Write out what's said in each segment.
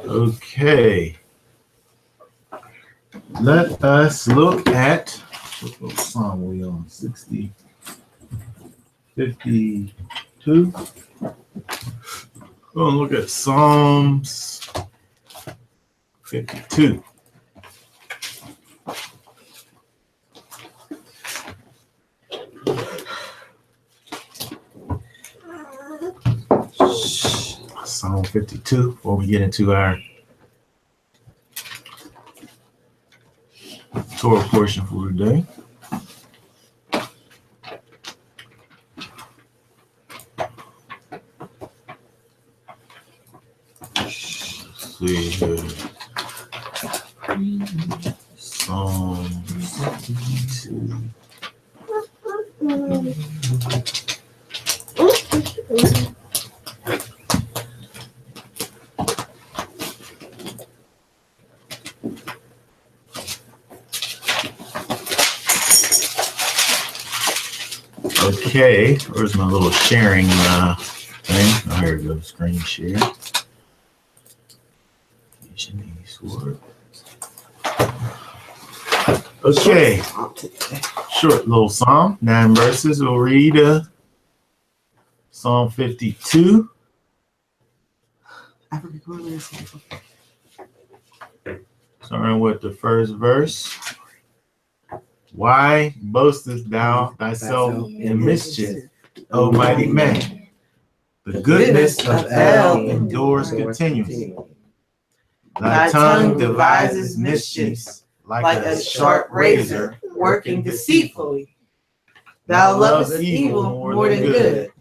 Okay. Let us look at what psalm are we on? 60, 52. We're going to look at Psalms 52. Psalm 52 before we get into our Torah portion for today. Let's see here. Psalm 52. Okay, where's my little sharing thing? Oh, here we go, screen share. Okay, short little psalm, 9 verses. We'll read Psalm 52. Starting with the first verse. Why boastest thou thyself in mischief, O mighty man? The goodness of El endures continually. Thy tongue devises mischiefs like a sharp razor, working deceitfully. Thou lovest evil more than good,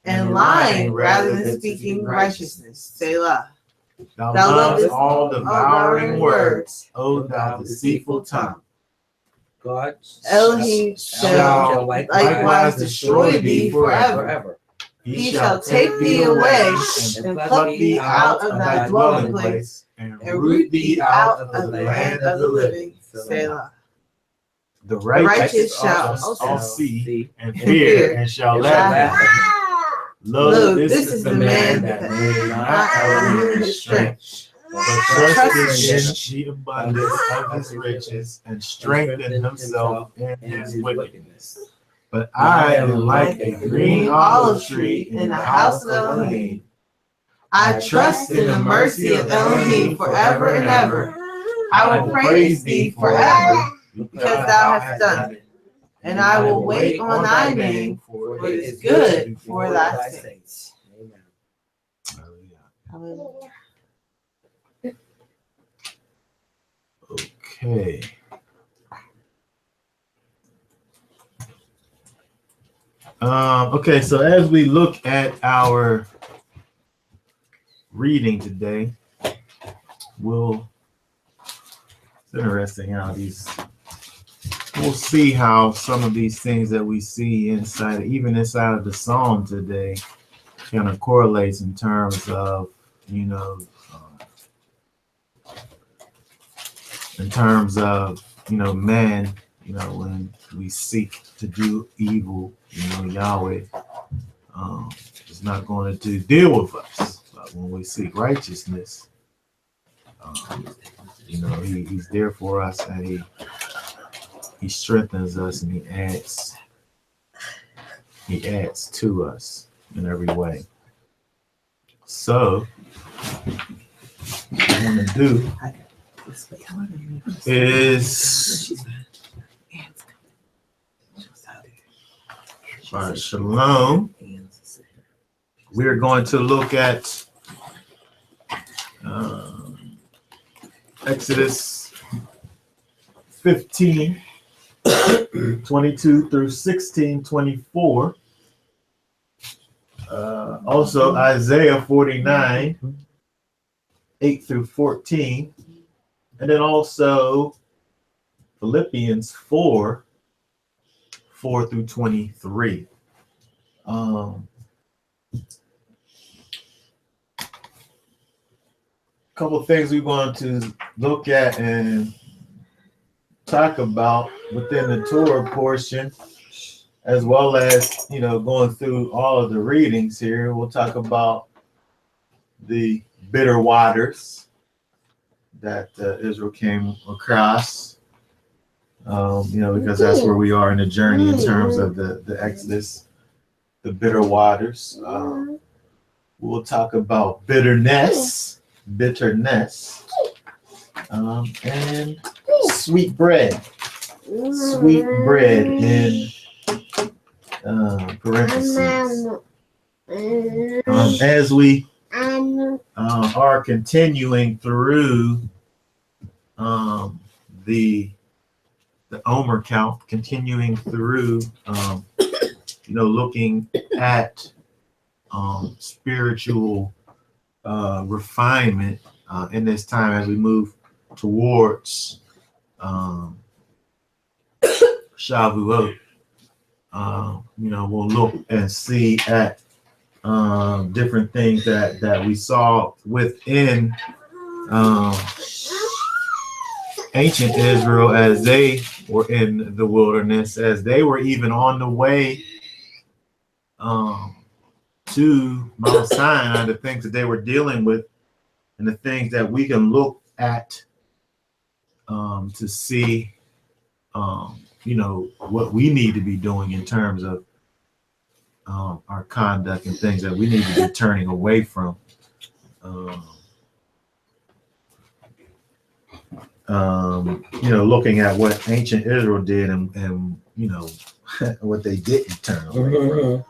and lying rather than speaking righteousness. Selah. Thou lovest all devouring words, O thou deceitful tongue. God Elohim shall likewise destroy thee forever. He shall take thee away and pluck thee out of thy dwelling place and root thee out of the land of the living. Selah. The righteous shall all see and fear and shall laugh. Lo, this is the man that made not Elohim his strength, but trusted in the abundance of his riches and strengthened himself in his wickedness. But I am like a green olive tree in the house of Elohim. I trust in the mercy of Elohim forever and ever. I will praise thee forever because thou hast done it. And I will wait on thy name, for it is good for thy sakes. Amen. Hallelujah. Okay. Okay, so as we look at our reading today, it's interesting how we'll see how some of these things that we see even inside of the Psalm today, kind of correlates in terms of, man, when we seek to do evil, Yahweh is not going to deal with us. But when we seek righteousness, he's there for us, and he strengthens us, and he adds to us in every way. So what I'm going to do is Shalom. We're going to look at Exodus 15, 22 through 16, 24. Also Isaiah 49, 8 through 14. And then also Philippians 4, 4 through 23. Couple of things we want to look at and talk about within the Torah portion, as well as, going through all of the readings here. We'll talk about the bitter waters, that Israel came across. Because that's where we are in the journey in terms of the Exodus, the bitter waters. We'll talk about bitterness, and sweet bread in parentheses. As we are continuing through the Omer count, continuing through looking at spiritual refinement in this time as we move towards Shavuot. We'll look and see at different things that we saw within ancient Israel as they were in the wilderness, as they were even on the way to Mount Sinai, the things that they were dealing with, and the things that we can look at to see, what we need to be doing in terms of our conduct and things that we need to be turning away from. Looking at what ancient Israel did and what they didn't turn away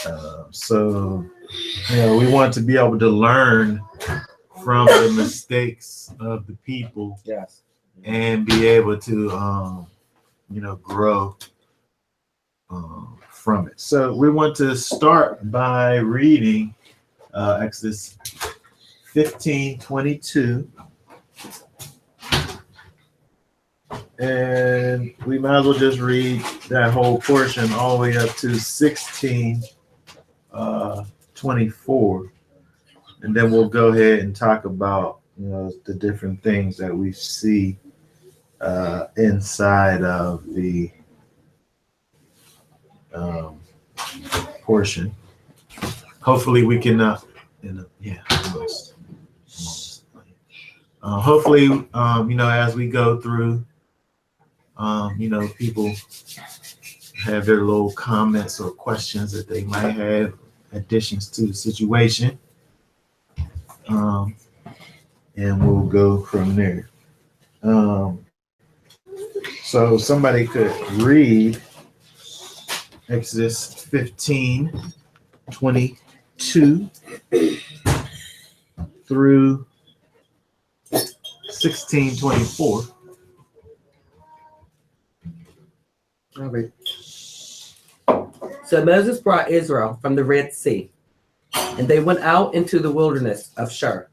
from. So we want to be able to learn from the mistakes of the people, yes, and be able to grow from it. So we want to start by reading Exodus 15:22. And we might as well just read that whole portion all the way up to 16:24, and then we'll go ahead and talk about the different things that we see inside of the portion. Hopefully we can hopefully as we go through, people have their little comments or questions that they might have, additions to the situation, and we'll go from there. So somebody could read Exodus 15:22 through 16:24. All right. So Moses brought Israel from the Red Sea, and they went out into the wilderness of Shur.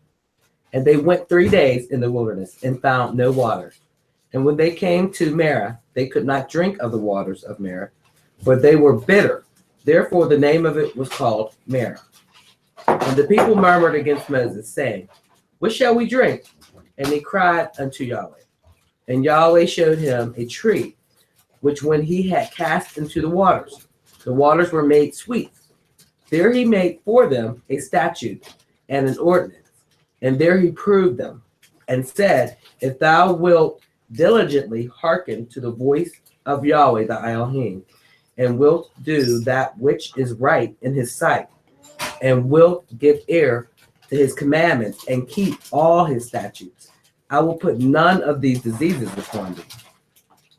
And they went 3 days in the wilderness and found no water. And when they came to Marah, they could not drink of the waters of Marah, for they were bitter. Therefore the name of it was called Marah. And the people murmured against Moses, saying, "What shall we drink?" And he cried unto Yahweh. And Yahweh showed him a tree, which when he had cast into the waters were made sweet. There he made for them a statute and an ordinance, and there he proved them, and said, "If thou wilt diligently hearken to the voice of Yahweh thy Elohim, and wilt do that which is right in his sight, and wilt give ear to his commandments, and keep all his statutes, I will put none of these diseases upon thee,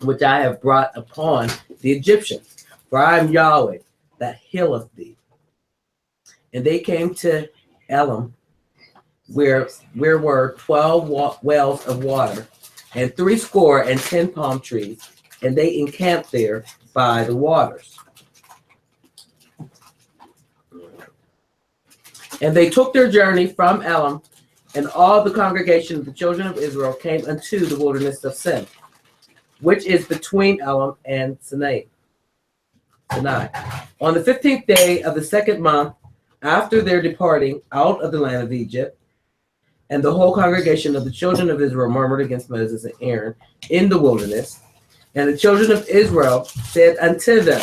which I have brought upon the Egyptians, for I am Yahweh that healeth thee." And they came to Elim, where were 12 wells of water, and 70 palm trees, and they encamped there by the waters. And they took their journey from Elim, and all the congregation of the children of Israel came unto the wilderness of Sin, which is between Elim and Sinai. On the 15th day of the 2nd month, after their departing out of the land of Egypt, and the whole congregation of the children of Israel murmured against Moses and Aaron in the wilderness. And the children of Israel said unto them,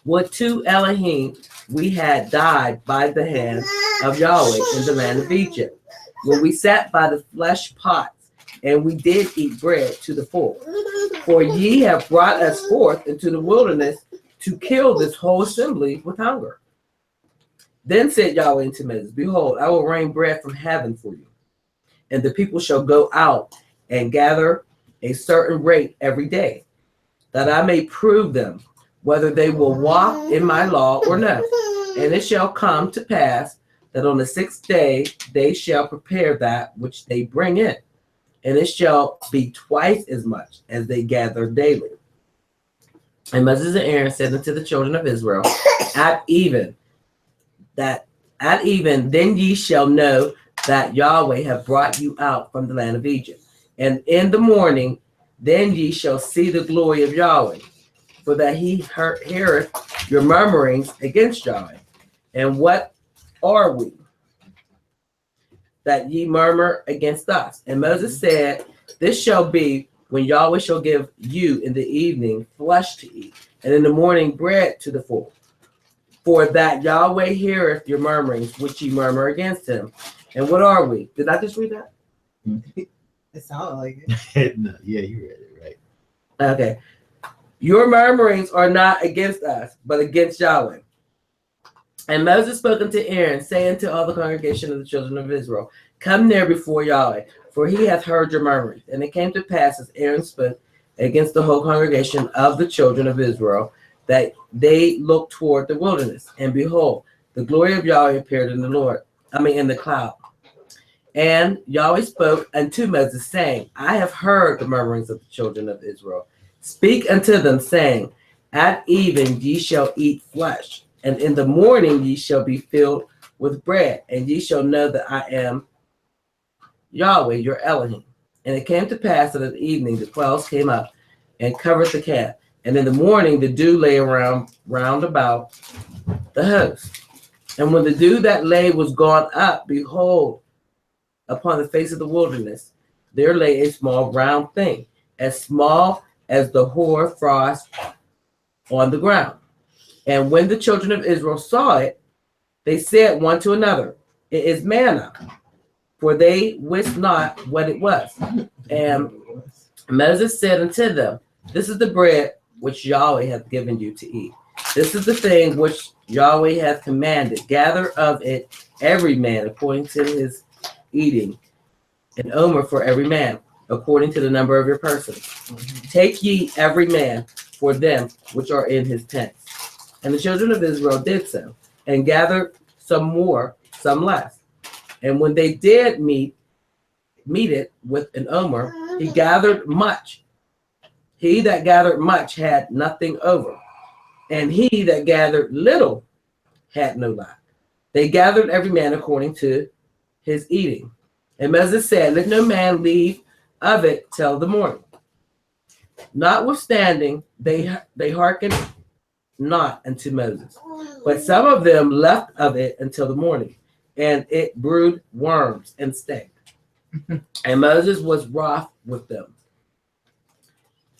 "Would to Elohim we had died by the hand of Yahweh in the land of Egypt, when we sat by the flesh pots, and we did eat bread to the full. For ye have brought us forth into the wilderness to kill this whole assembly with hunger. Then said Yahweh unto Moses, Behold, I will rain bread from heaven for you, and the people shall go out and gather a certain rate every day, that I may prove them whether they will walk in my law or no. And it shall come to pass that on the 6th day they shall prepare that which they bring in, and it shall be twice as much as they gather daily. And Moses and Aaron said unto the children of Israel, At even, then ye shall know that Yahweh hath brought you out from the land of Egypt. And in the morning, then ye shall see the glory of Yahweh, for that he heareth your murmurings against Yahweh. And what are we, that ye murmur against us? And Moses said, This shall be when Yahweh shall give you in the evening flesh to eat, and in the morning bread to the full. For that Yahweh heareth your murmurings, which ye murmur against him. And what are we? Did I just read that? It sounded like it. No, yeah, you read it right. Okay. Your murmurings are not against us, but against Yahweh. And Moses spoke unto Aaron, saying to all the congregation of the children of Israel, Come near before Yahweh, for he hath heard your murmurings. And it came to pass, as Aaron spoke against the whole congregation of the children of Israel, that they looked toward the wilderness. And behold, the glory of Yahweh appeared in the cloud. And Yahweh spoke unto Moses, saying, I have heard the murmurings of the children of Israel. Speak unto them, saying, At even ye shall eat flesh, and in the morning ye shall be filled with bread, and ye shall know that I am Yahweh your Elohim. And it came to pass that at evening the clouds came up and covered the camp, and in the morning the dew lay round about the host. And when the dew that lay was gone up, behold, upon the face of the wilderness there lay a small round thing, as small as the hoar frost on the ground. And when the children of Israel saw it, they said one to another, It is manna, for they wist not what it was. And Moses said unto them, This is the bread which Yahweh hath given you to eat. This is the thing which Yahweh hath commanded. Gather of it every man according to his eating, an omer for every man, according to the number of your persons. Take ye every man for them which are in his tents. And the children of Israel did so, and gathered some more, some less. And when they did meet it with an omer, he gathered much. He that gathered much had nothing over, and he that gathered little had no lack. They gathered every man according to his eating. And Moses said, Let no man leave of it till the morning. Notwithstanding, they hearkened not unto Moses, but some of them left of it until the morning, and it brewed worms and stank. And Moses was wroth with them.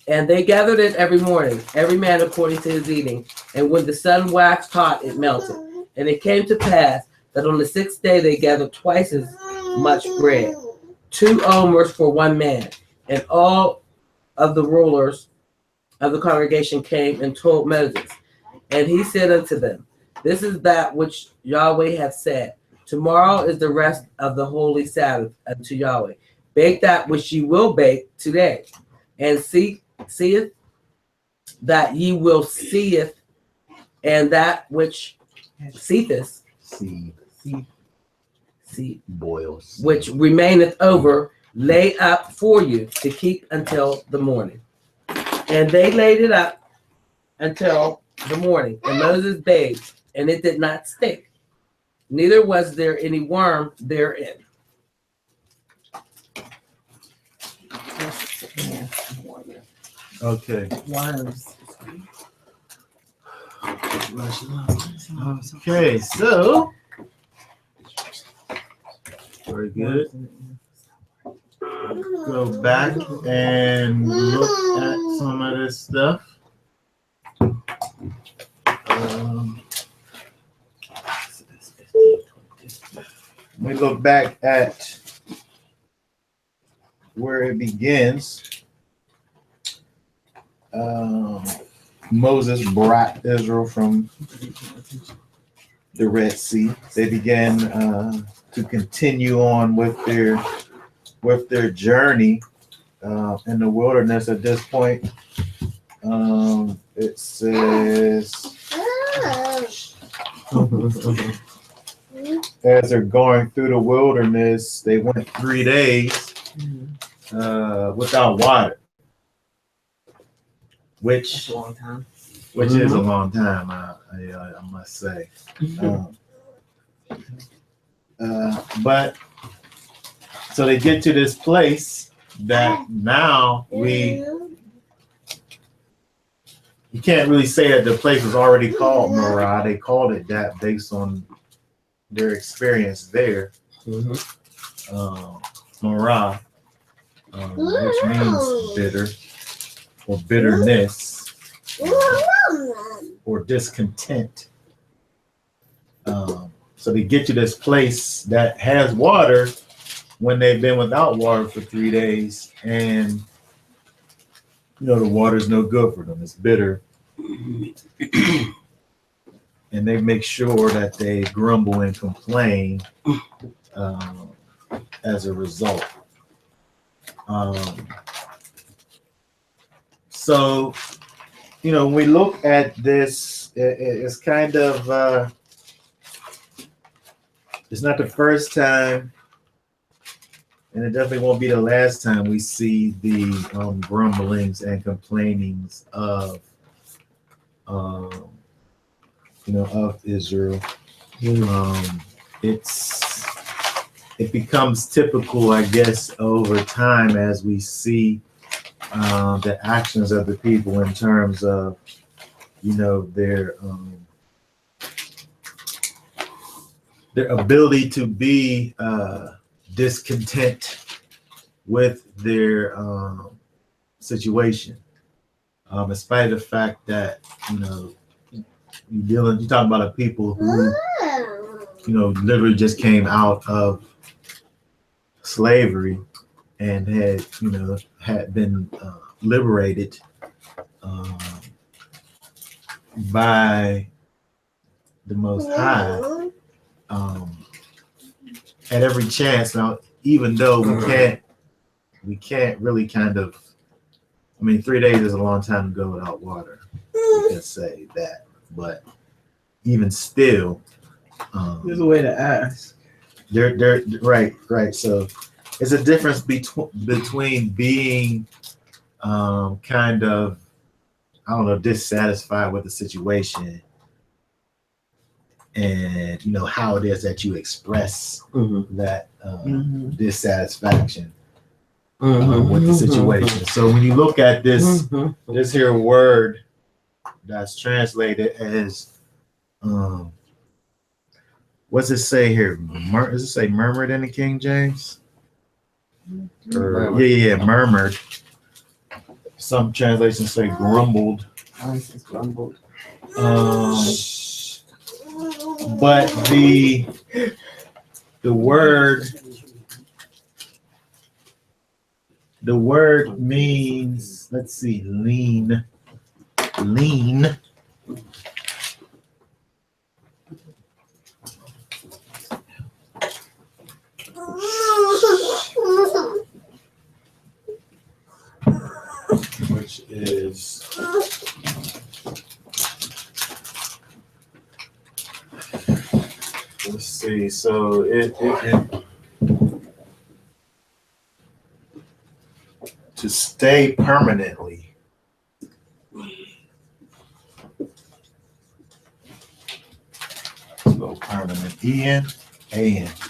And they gathered it every morning, every man according to his eating. And when the sun waxed hot, it melted. And it came to pass that on the 6th day they gathered twice as much bread, 2 omers for one man. And all of the rulers of the congregation came and told Moses. And he said unto them, This is that which Yahweh hath said. Tomorrow is the rest of the holy Sabbath unto Yahweh. Bake that which ye will bake today, and seeth that ye will seeth, and that which seetheth, boils, which remaineth over, lay up for you to keep until the morning. And they laid it up until the morning. And Moses bathed, and it did not stink, neither was there any worm therein. Okay. Worms. Okay, so very good. Go back and look at some of this stuff. We look back at where it begins. Moses brought Israel from the Red Sea. They began to continue on with their journey in the wilderness. At this point, it says, as they're going through the wilderness, they went 3 days without water, which That's a long time. Which is a long time, I must say. But so they get to this place that now you can't really say that the place was already called Marah. They called it that based on their experience there. Marah, which means bitter or bitterness or discontent. So they get to this place that has water when they've been without water for 3 days, and the water is no good for them. It's bitter. And they make sure that they grumble and complain as a result. So, when we look at this, it's kind of, it's not the first time, and it definitely won't be the last time we see the grumblings and complainings of, of Israel. It becomes typical, I guess, over time as we see the actions of the people in terms of, their ability to be discontent with their situation, in spite of the fact that you're talking about a people who literally just came out of slavery and had been liberated by the Most High at every chance. Now, even though we can't really kind of, 3 days is a long time to go without water. We can say that, but even still, There's a way to ask. They're right. So it's a difference between being kind of, dissatisfied with the situation and how it is that you express that dissatisfaction with the situation. So when you look at this here word that's translated as what's it say here? Does it say murmured in the King James? Murmured. Some translations say grumbled. It's grumbled. But the word means, let's see, lean. Which is let's see. So it to stay permanently. So permanent. A-N,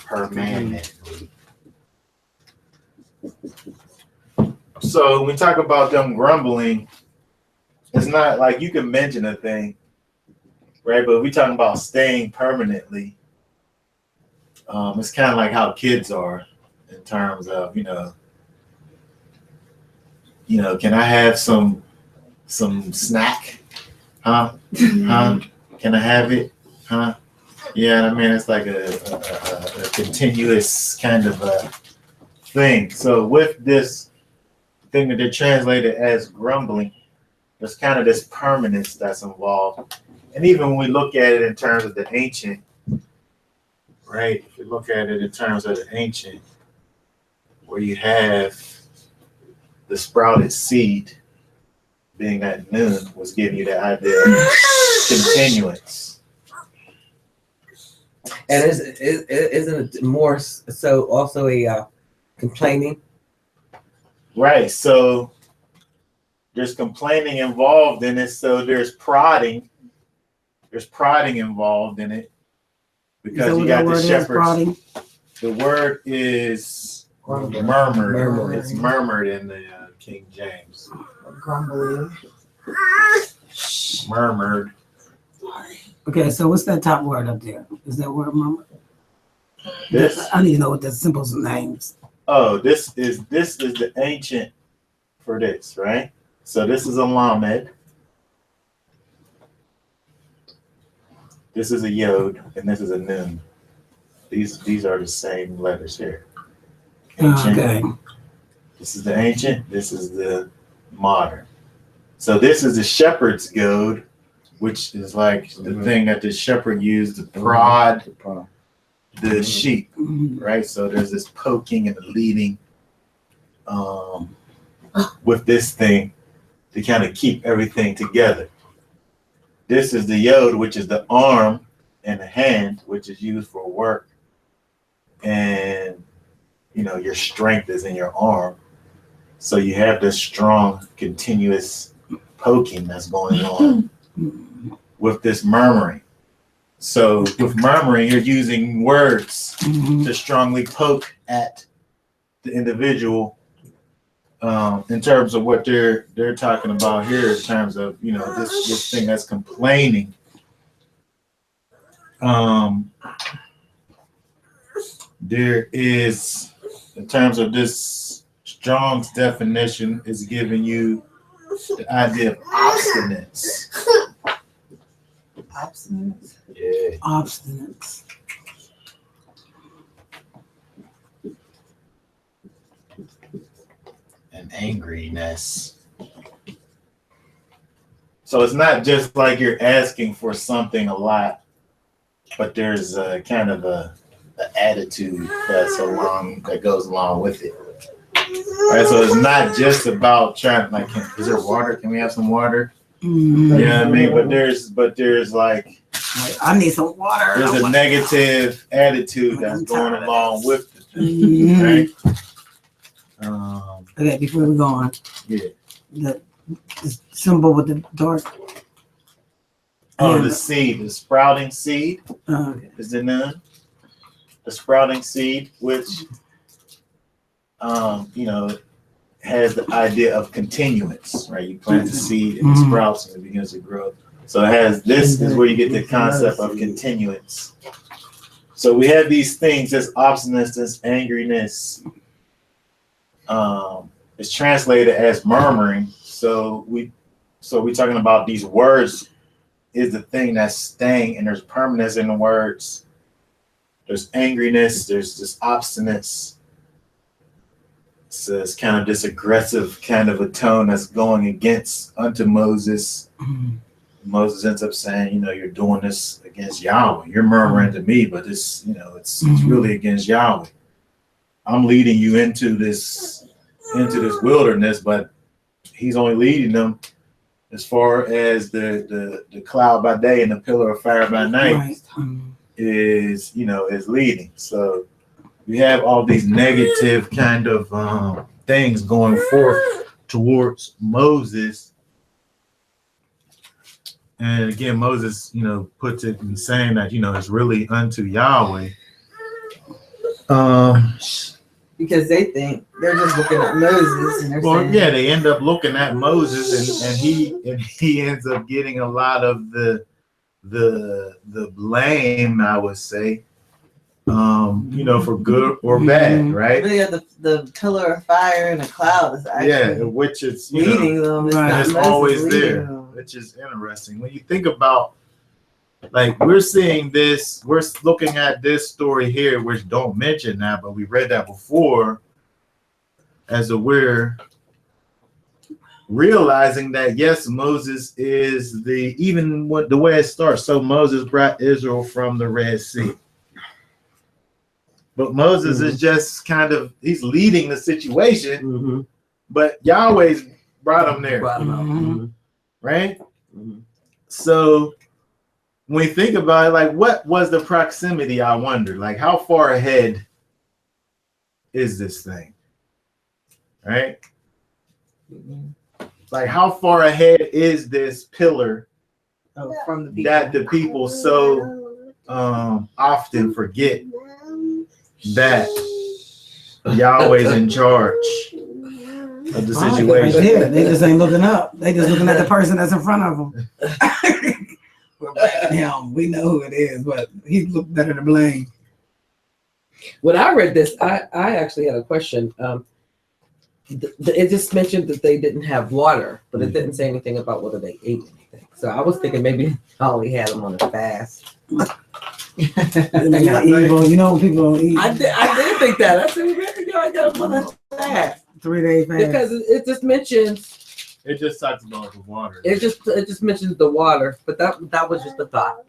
permanently. So when we talk about them grumbling, it's not like you can mention a thing, right? But we talking about staying permanently. It's kind of like how kids are in terms of, can I have some snack? Huh? Huh? Can I have it? Huh? Yeah, it's like a continuous kind of a thing. So with this thing that they're translated as grumbling, there's kind of this permanence that's involved. And even when we look at it in terms of the ancient, right? If you look at it in terms of the ancient, where you have the sprouted seed being that noon was giving you that idea of continuance. And isn't it more so also a complaining? Right. So there's complaining involved in it. So there's prodding. There's prodding involved in it because you got the shepherds. The word is murmured. It's murmured in the King James. Grumbling. Murmured. Okay, so what's that top word up there? Is that word murmur? This. I don't even know what the symbols and names. Oh, this is the ancient for this, right? So this is a lamed. This is a yod, and this is a nun. These are the same letters here. Ancient. Okay. This is the ancient. This is the modern. So this is the shepherd's goad, which is like the thing that the shepherd used to prod the sheep, right? So there's this poking and the leading with this thing to kind of keep everything together. This is the yod, which is the arm and the hand, which is used for work. And, you know, your strength is in your arm. So you have this strong, continuous poking that's going on with this murmuring. So with murmuring, you're using words to strongly poke at the individual in terms of what they're talking about here in terms of, you know, this thing that's complaining. There is, in terms of this Strong's definition, is giving you the idea of obstinance. Obstinance. Yeah. Obstinance. And angriness. So it's not just like you're asking for something a lot, but there's a kind of an attitude that goes along with it. All right, so it's not just about trying, like, is there water? Can we have some water? You know what I mean? But there's like, I need some water. there's a negative attitude that's going along with the thing, right? Okay, before we go on. Yeah. The symbol with the dark. Oh, the seed, the sprouting seed is the nun. The sprouting seed, which, you know, has the idea of continuance, right? You plant the seed and it sprouts and it begins to grow. So it has, this is where you get the concept of continuance. So we have these things, this obstinance, this angriness, it's translated as murmuring. So we're talking about these words is the thing that's staying, and there's permanence in the words. There's angriness, there's this obstinance. So it's kind of this aggressive kind of a tone that's going against unto Moses. Moses ends up saying, you know, you're doing this against Yahweh. You're murmuring to me, but it's, you know, it's really against Yahweh. I'm leading you into this wilderness, but he's only leading them as far as the cloud by day and the pillar of fire by night is, you know, is leading. So we have all these negative kind of things going forth towards Moses. And again, Moses, you know, puts it in saying that, you know, it's really unto Yahweh. Because they think they're just looking at Moses and they're saying, yeah, they end up looking at Moses and he ends up getting a lot of the blame, I would say, you know, for good or bad, right? Really, the pillar of fire and the cloud is actually which is leading them. It's not it's Moses always leading there, them. which is interesting. When you think about, like, we're seeing this, we're looking at this story here, which don't mention that, but we read that before, as a we're realizing that yes, Moses is the way it starts. So Moses brought Israel from the Red Sea. But Moses is just he's leading the situation, but Yahweh's brought him there. Right? So when we think about it, like what was the proximity, I wonder, like how far ahead is this thing? Right? Like how far ahead is this pillar from the people that the people so often forget that Yahweh's in charge of the situation? They just ain't looking up. They just looking at the person that's in front of them. We're blaming him. We know who it is, but he looked better to blame. When I read this, I actually had a question. It just mentioned that they didn't have water, but it didn't say anything about whether they ate anything. So I was thinking maybe Holly had them on a fast. They got evil. You know when people don't eat. I did think that. I said, maybe I got them on a fast. 3 days fast. Because it just mentions. It just talks about the water. It just mentions the water, but that was just a thought.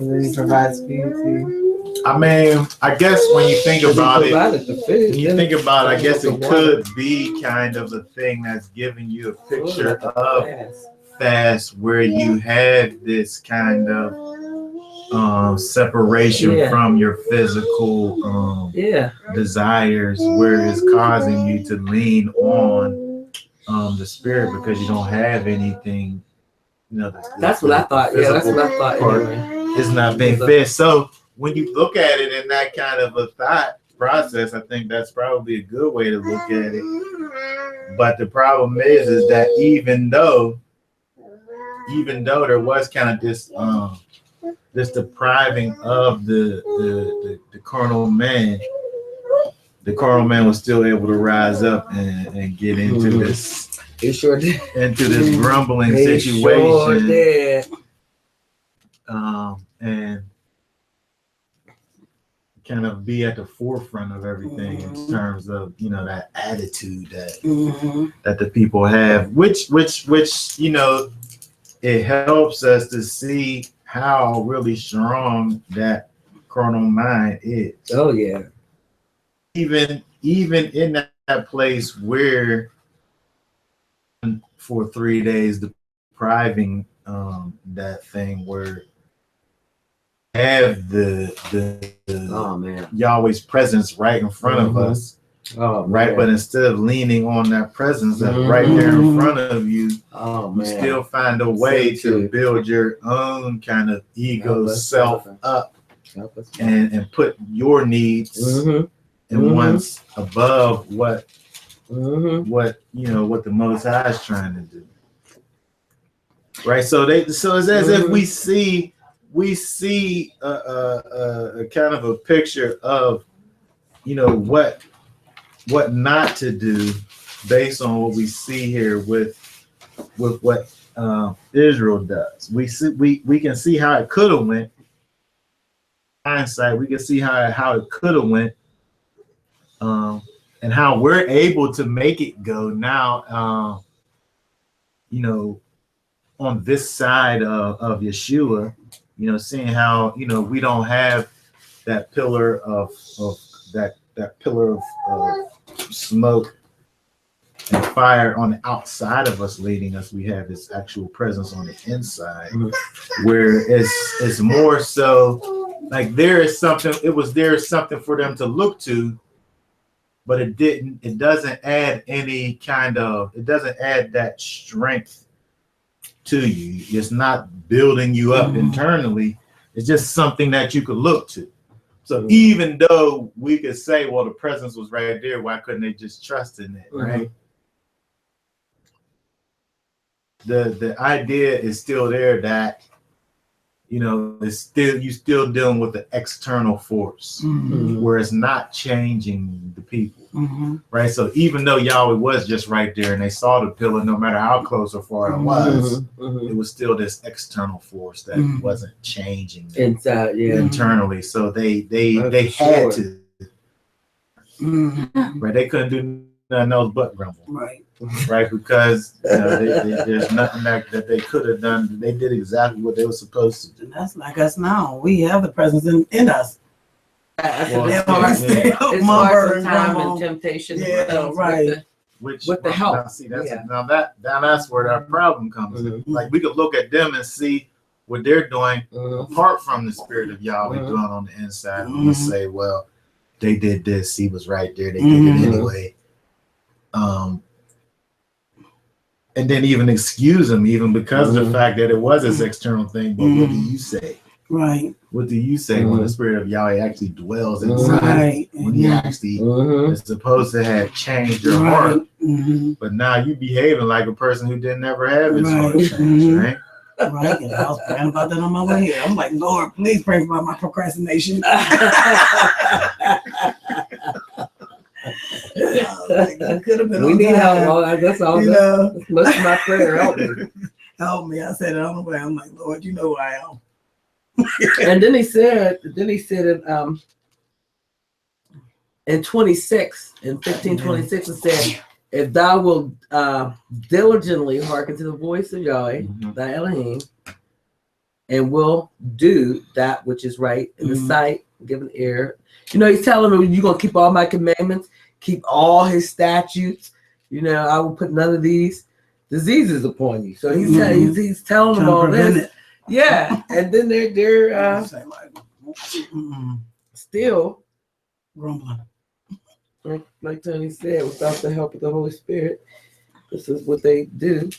and then he provides food too. I mean, I guess when you think about it, Provided the food, when you think about it, I guess it could be kind of a thing that's giving you a picture of fast where you have this kind of separation from your physical desires, where it's causing you to lean on the spirit because you don't have anything. That's what I thought. Yeah, that's what I thought. Anyway. It's not being fed. So when you look at it in that kind of a thought process, I think that's probably a good way to look at it. But the problem is that even though there was kind of this depriving of the carnal man, the carnal man was still able to rise up and get into this. He sure did. Into this grumbling situation. Sure did. And kind of be at the forefront of everything in terms of that attitude that the people have, which it helps us to see how really strong that carnal mind is. Oh yeah. Even in that place where for 3 days depriving that thing where have the oh man Yahweh's presence right in front of us, right? But instead of leaning on that presence that's right there in front of you, you still find a way to build your own kind of ego self up and put your needs and wants above what what the Most High is trying to do, right? So it's as if we see a kind of a picture of what not to do based on what we see here with what Israel does. We can see how it could have went. Hindsight, we can see how it could have went, and how we're able to make it go now. On this side of Yeshua, seeing how we don't have that pillar of that pillar of smoke and fire on the outside of us leading us. We have this actual presence on the inside, where it's more so like there is something for them to look to, but it doesn't add that strength to you. It's not building you up internally. It's just something that you could look to. So even though we could say, well, the presence was right there, why couldn't they just trust in it, right? The idea is still there that it's still dealing with the external force, where it's not changing the people, right? So even though Yahweh was just right there and they saw the pillar, no matter how close or far it was, it was still this external force that wasn't changing them internally. So they had to, right? They couldn't do nothing else but grumble, right? right? Because there's nothing that they could have done. They did exactly what they were supposed to do. And that's like us now. We have the presence in us. Well, Yeah, It's hard sometimes and temptation. Yeah, right. With the help. Now, see, that's where that problem comes in. Like, we could look at them and see what they're doing apart from the spirit of Yahweh doing on the inside. And we say, well, they did this. He was right there. They did it anyway. And then even excuse them, even because of the fact that it was this external thing. But what do you say? Right. What do you say when the spirit of Yahweh actually dwells inside? When he actually is supposed to have changed your heart, but now you behaving like a person who didn't ever have his heart changed, right? Right. And I was praying about that on my way here. I'm like, Lord, please pray about my procrastination. Could have been. We need help. That's all. That's most of my prayer. Help me. Help me. I said it on the way. I'm like, Lord, you know who I am. And then he said in 26, in 15:26, it said, if thou wilt diligently hearken to the voice of Yahweh, thy Elohim, and will do that which is right in the sight, give an ear. He's telling me, you're going to keep all my commandments, keep all his statutes. I will put none of these diseases upon you. So he's telling them all this. Yeah, and then they're still grumbling. Like Tony said, without the help of the Holy Spirit, this is what they do.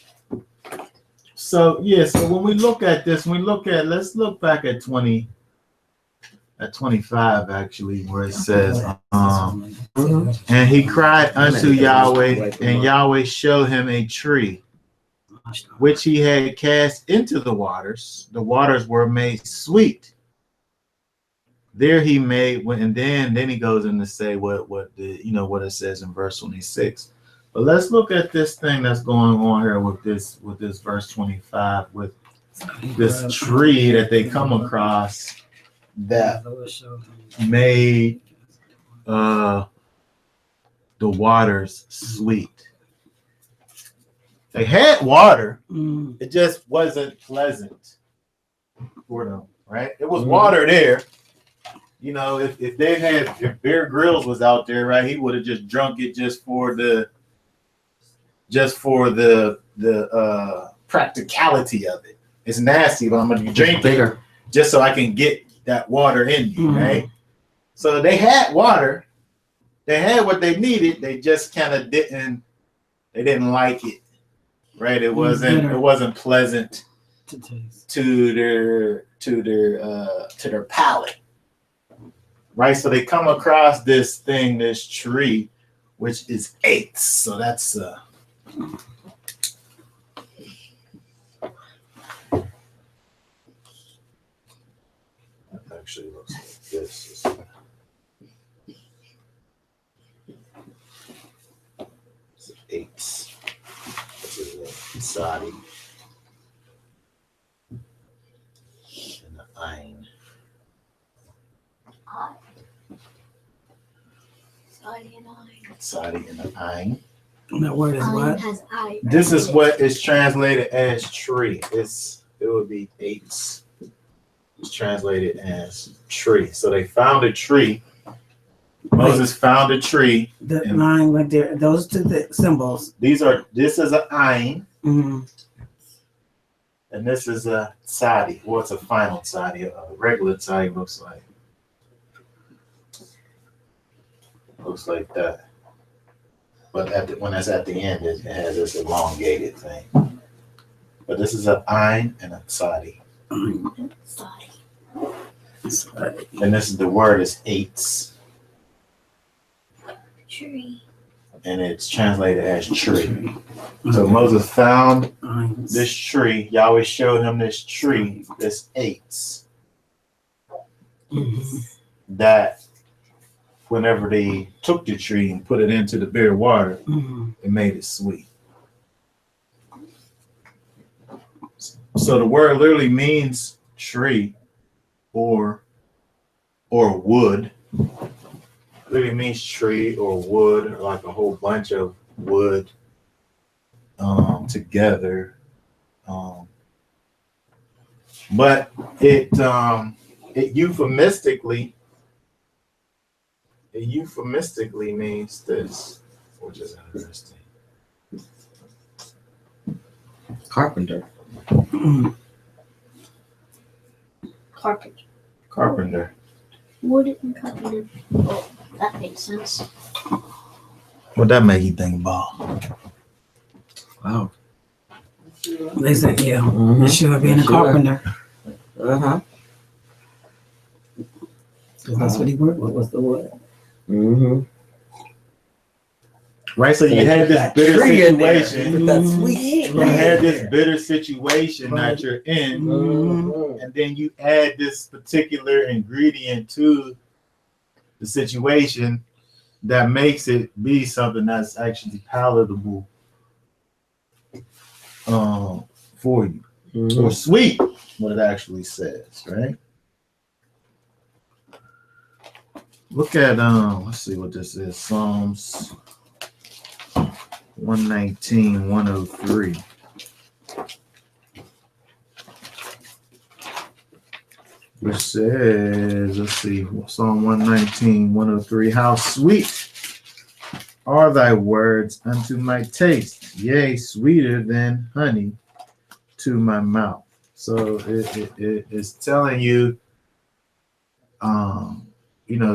So when we look at this, let's look back at 25 actually, where it says, and he cried unto Yahweh, and Yahweh showed him a tree which he had cast into the waters. The waters were made sweet. There he made, and then he goes in to say what it says in verse 26. But let's look at this thing that's going on here with this verse 25, with this tree that they come across that made the waters sweet. They had water, it just wasn't pleasant for them, right? It was water there. If Bear Grylls was out there, right, he would have just drunk it just for the practicality of it. It's nasty, but I'm gonna drink it just so I can get that water in you, right? So they had water, they had what they needed, they just kind of didn't like it. Right, it wasn't pleasant to their palate. Right, so they come across this tree, which is eights. So that's that actually looks like this. It's eights. Sadi and the Ain. Sadi and the Ain. And that word is what? This is what is translated as tree. It would be eights. It's translated as tree. So they found a tree. Moses found a tree. The nine right there. Those two symbols. This is an Ain. And this is a Sadi. Well, it's a final Sadi. A regular Sadi looks like that. But when it's at the end, it has this elongated thing. But this is an Ain and a Sadi. And this is the word is eights. Tree. And it's translated as tree. So Moses found this tree. Yahweh showed him this tree, this eights. That whenever they took the tree and put it into the bitter water, it made it sweet. So the word literally means tree or wood. Literally means tree or wood, or like a whole bunch of wood together. But it euphemistically means this, which is interesting. Carpenter. Carpenter. Wood and carpenter. Oh, that makes sense. What that make you think about? Wow. They said, yeah, Mhm. Yeshua being a Yeshua. carpenter. Uh-huh. 'Cause that's what he worked with, was the wood. Mm-hmm. Right, so you had this bitter situation. With that sweet. You had this bitter situation that you're in, Mhm. and then you add this particular ingredient to the situation that makes it be something that's actually palatable for you, Mhm. or sweet, what it actually says, right? Look at let's see what this is. Psalms 119, 103. Which says, let's see, Psalm 119, 103. How sweet are thy words unto my taste, yea, sweeter than honey to my mouth. So it's telling you,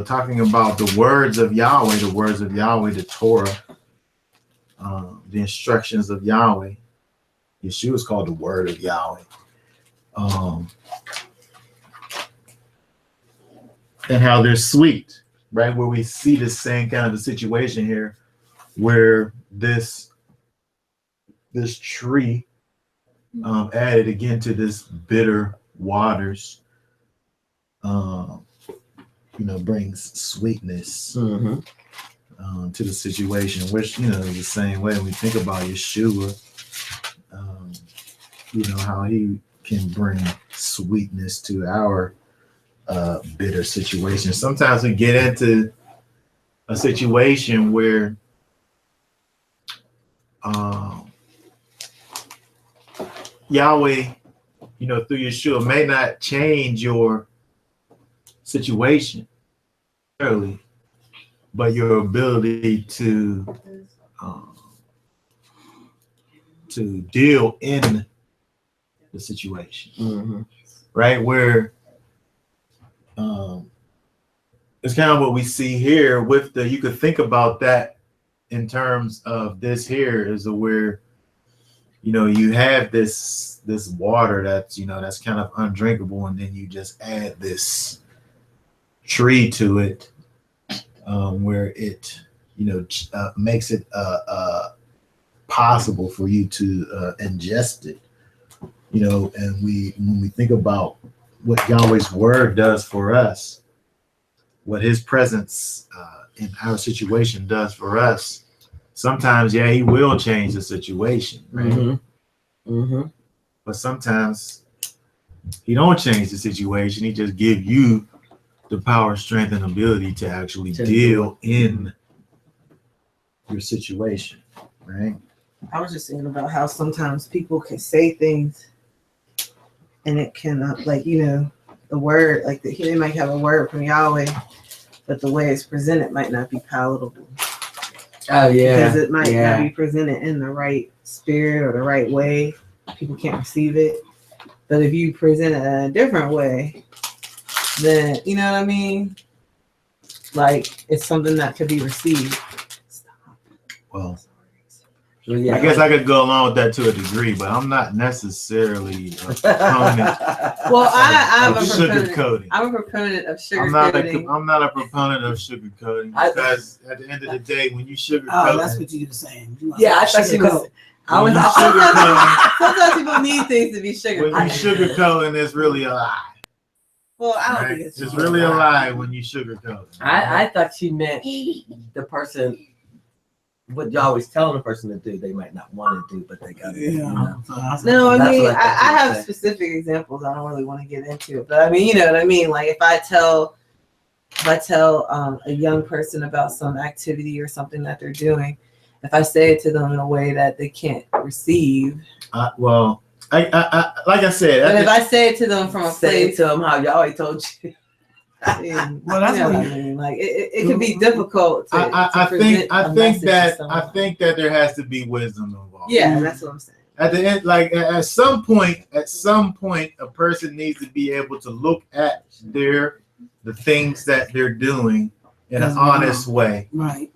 talking about the words of Yahweh, the Torah, the instructions of Yahweh. Yeshua is called the word of Yahweh. And how they're sweet, right? Where we see the same kind of a situation here, where this tree added again to this bitter waters, brings sweetness to the situation, which, is the same way when we think about Yeshua, how he can bring sweetness to our bitter situation. Sometimes we get into a situation where Yahweh, through Yeshua, may not change your situation early, but your ability to deal in the situation, right? Where it's kind of what we see here with you could think about that in terms of this here is where, you have this water that's, that's kind of undrinkable, and then you just add this tree to it, where it, makes it possible for you to ingest it, and when we think about what Yahweh's word does for us, what his presence in our situation does for us, sometimes, he will change the situation, right? But sometimes he don't change the situation. He just give you the power, strength, and ability to actually deal in your situation, right? I was just thinking about how sometimes people can say things and it can, the word, they might have a word from Yahweh, but the way it's presented might not be palatable. Oh, yeah. Because it might not be presented in the right spirit or the right way. People can't receive it. But if you present it in a different way, then, you know what I mean? It's something that could be received. Well, Yeah. I guess I could go along with that to a degree, but I'm not necessarily a proponent Well, I'm of a proponent. sugarcoating. I'm a proponent of sugarcoating. I'm not a proponent of sugarcoating, because at the end of the day, when you sugarcoat, Oh, that's what you were saying. Yeah, I thought she was. I was. Sometimes people need things to be sugarcoated. when you sugarcoating, it's really a lie. Well, I don't Right? think it's really a lie when you sugarcoat. I thought she meant the person. What you always telling the person to do, they might not want to do, but they got to. Yeah. No, I That's mean, what I thought I you have said. specific examples. I don't really want to get into it, but I mean, you know what I mean. Like if I tell a young person about some activity or something that they're doing, if I say it to them in a way that they can't receive. I like I said, But if I say it to them from a Say place, to them how Yahweh told you. Well, that's you know what what I mean. Like it can be difficult to I present a think message to someone. I think that there has to be wisdom involved. Yeah, that's what I'm saying. At the end, like at some point, a person needs to be able to look at the things that they're doing in an honest way. Right.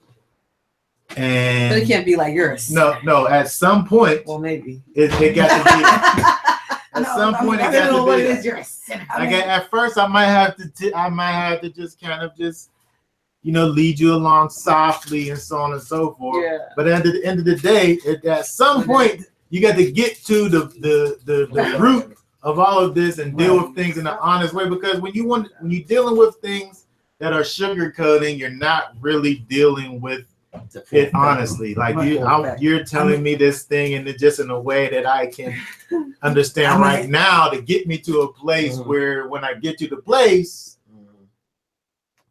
And But it can't be like you're a no. At some point, well, maybe. it got to be. At some point, it I don't know got what to it be. is. You're a sinner. Like at first, I might have to just kind of lead you along softly and so on and so forth. Yeah. But at the end of the day, at some point, you got to get to the root of all of this and deal with things in an honest way. Because when you're dealing with things that are sugarcoating, you're not really dealing with it honestly. Like you're telling me this thing and just in a way that I can understand right now to get me to a place where when I get to the place,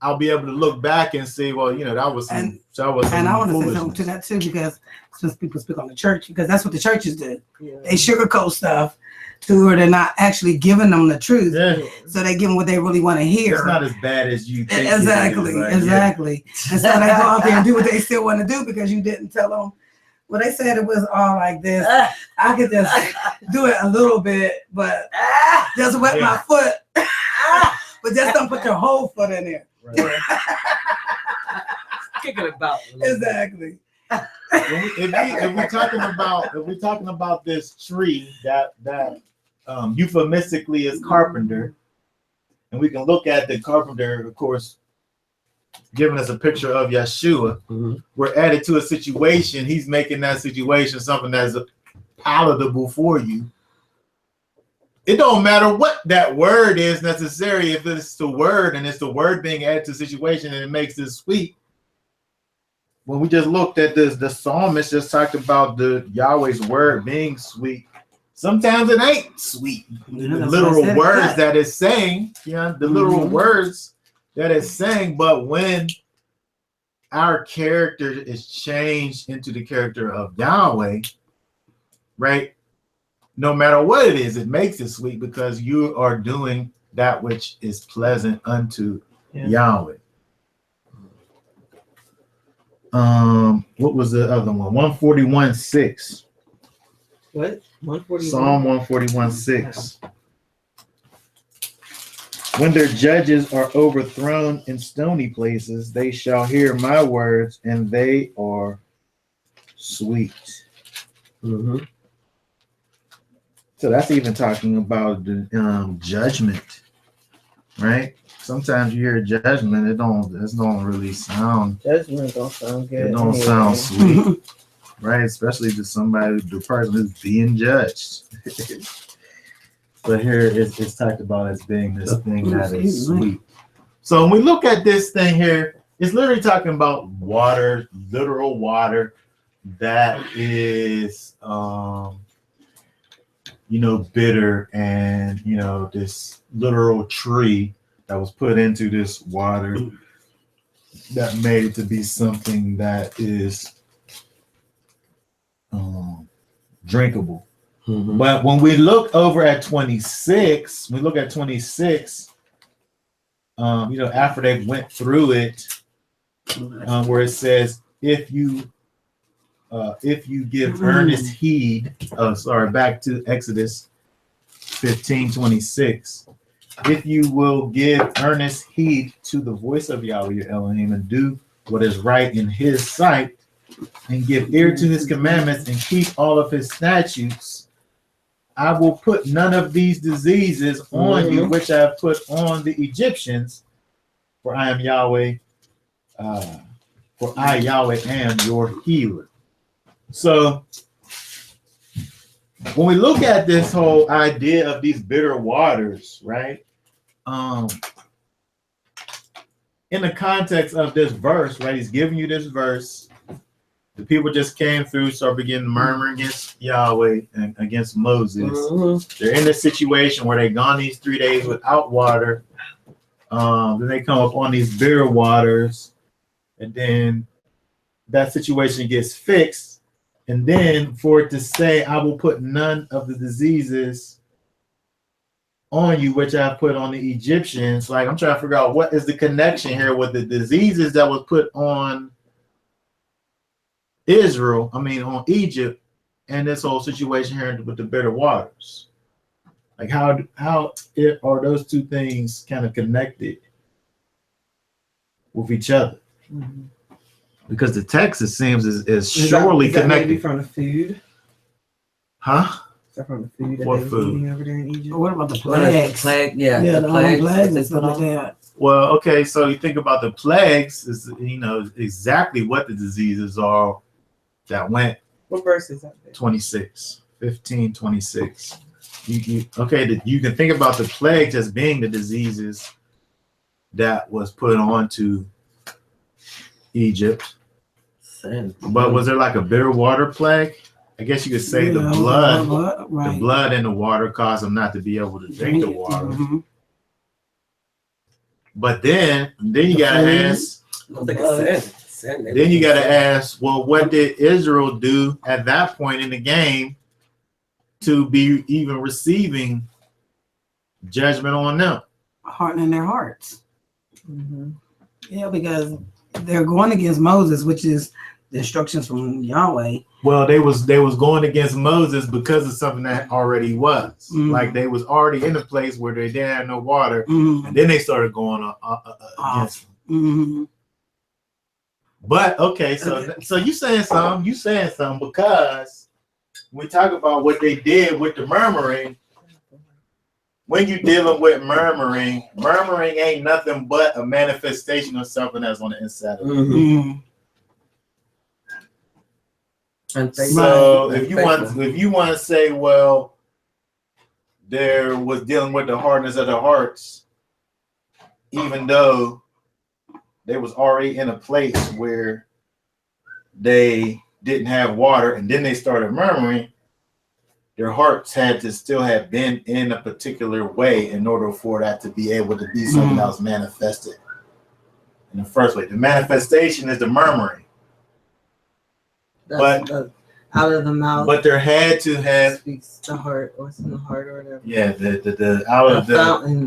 I'll be able to look back and say, well, that was some And I want to say foolishness. something to that too, because since people speak on the church, because that's what the churches do. Yeah. They sugarcoat stuff to where they're not actually giving them the truth. Yeah. So they give them what they really want to hear. It's not as bad as you think. Exactly, it is, right? exactly. And so they go out there and do what they still want to do because you didn't tell them. Well, they said it was all like this. I could just do it a little bit, but just wet my foot. But just don't put your whole foot in there. Right. Kick it about. Exactly. If we're talking about this tree that euphemistically is carpenter, and we can look at the carpenter, of course, giving us a picture of Yeshua. Mm-hmm. We're added to a situation. He's making that situation something that's palatable for you. It don't matter what that word is necessary. If it's the word and it's the word being added to the situation and it makes it sweet. When we just looked at this, the psalmist just talked about the Yahweh's word being sweet. Sometimes it ain't sweet. The literal words that it's saying, the literal words that it's saying. But when our character is changed into the character of Yahweh, right? No matter what it is, it makes it sweet because you are doing that which is pleasant unto Yahweh. What was the other one? 141:6. What? 141. Psalm 141:6. When their judges are overthrown in stony places, they shall hear my words, and they are sweet. Mm-hmm. So that's even talking about the judgment, right? Sometimes you hear judgment, it don't really sound. Judgment don't sound good. It don't sound sweet, right? Especially to somebody, the person who's being judged. But here it's talked about as being this thing that is sweet. So when we look at this thing here, it's literally talking about water, literal water that is bitter, and this literal tree that was put into this water that made it to be something that is drinkable. Mm-hmm. But when we look over at 26, after they went through it, where it says, if you give earnest heed, back to Exodus 15:26. If you will give earnest heed to the voice of Yahweh your Elohim and do what is right in his sight and give ear to his commandments and keep all of his statutes, I will put none of these diseases on you which I have put on the Egyptians, for I am Yahweh, for I, Yahweh, am your healer. So when we look at this whole idea of these bitter waters, right? In the context of this verse, right? He's giving you this verse. The people just came through, so begin to murmur against Yahweh and against Moses. Mm-hmm. They're in this situation where they've gone these 3 days without water. Then they come up on these bitter waters, and then that situation gets fixed, and then for it to say, I will put none of the diseases on you, which I put on the Egyptians. Like, I'm trying to figure out what is the connection here with the diseases that was put on on Egypt, and this whole situation here with the bitter waters. Like, how are those two things kind of connected with each other? Mm-hmm. Because the text, it seems, is surely connected. Maybe from the food? Huh? Is that from the food that What they were food? eating over there in Egypt? What about the Well, that's plagues? the plague, yeah, Yeah, the the plagues plagues that and stuff they like put on. that. Well, okay, so you think about the plagues, is exactly what the diseases are that went. What verse is that? 26, 15, 26. You can think about the plagues as being the diseases that was put onto Egypt. Sin. But was there like a bitter water plague? I guess you could say the blood in the water caused them not to be able to drink the water. Mhm. But then you gotta ask. I think it's sin. Then you gotta ask, well, what did Israel do at that point in the game to be even receiving judgment on them? Hardening their hearts. Mm-hmm. Yeah, because they're going against Moses, which is the instructions from Yahweh. Well, they was going against Moses because of something that already was. Mm. Like, they was already in a place where they didn't have no water, and then they started going against them. Mm-hmm. But okay, so you saying something because we talk about what they did with the murmuring. When you're dealing with murmuring ain't nothing but a manifestation of something that's on the inside of you. Mm-hmm. And So if you want to say, well, there was dealing with the hardness of the hearts, even though they was already in a place where they didn't have water, and then they started murmuring, their hearts had to still have been in a particular way in order for that to be able to be something that was manifested in the first place. The manifestation is the murmuring. But out of the mouth, but there had to have speaks the heart, or what's in the heart, or whatever. Yeah, the out of the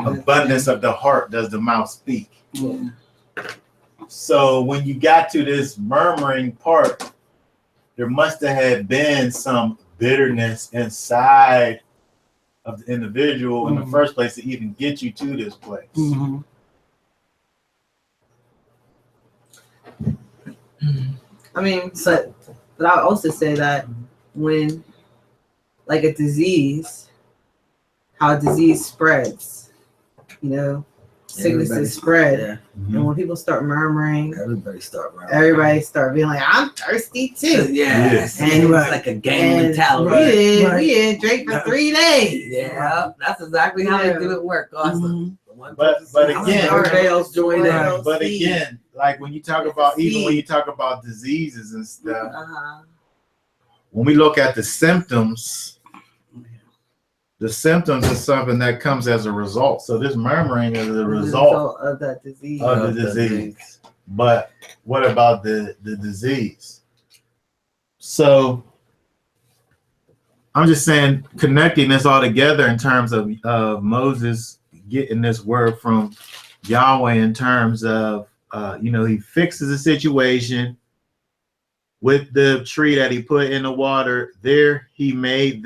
abundance of the heart does the mouth speak. Yeah. So when you got to this murmuring part, there must have been some bitterness inside of the individual in the first place to even get you to this place. Mm-hmm. I mean, but I would also say that when, like, a disease, how a disease spreads, sicknesses spread. Yeah. And when people start murmuring, Everybody start being like, I'm thirsty too. Yes. And it's like a gang mentality. We did drink for 3 days. Yeah, that's exactly how they do it work. Awesome. But again, everybody else join in. But again, like when you talk about diseases and stuff, when we look at the symptoms is something that comes as a result. So this murmuring is a result of that disease. Of the disease. But what about the disease? So I'm just saying, connecting this all together in terms of Moses getting this word from Yahweh in terms of, he fixes the situation with the tree that he put in the water. There he made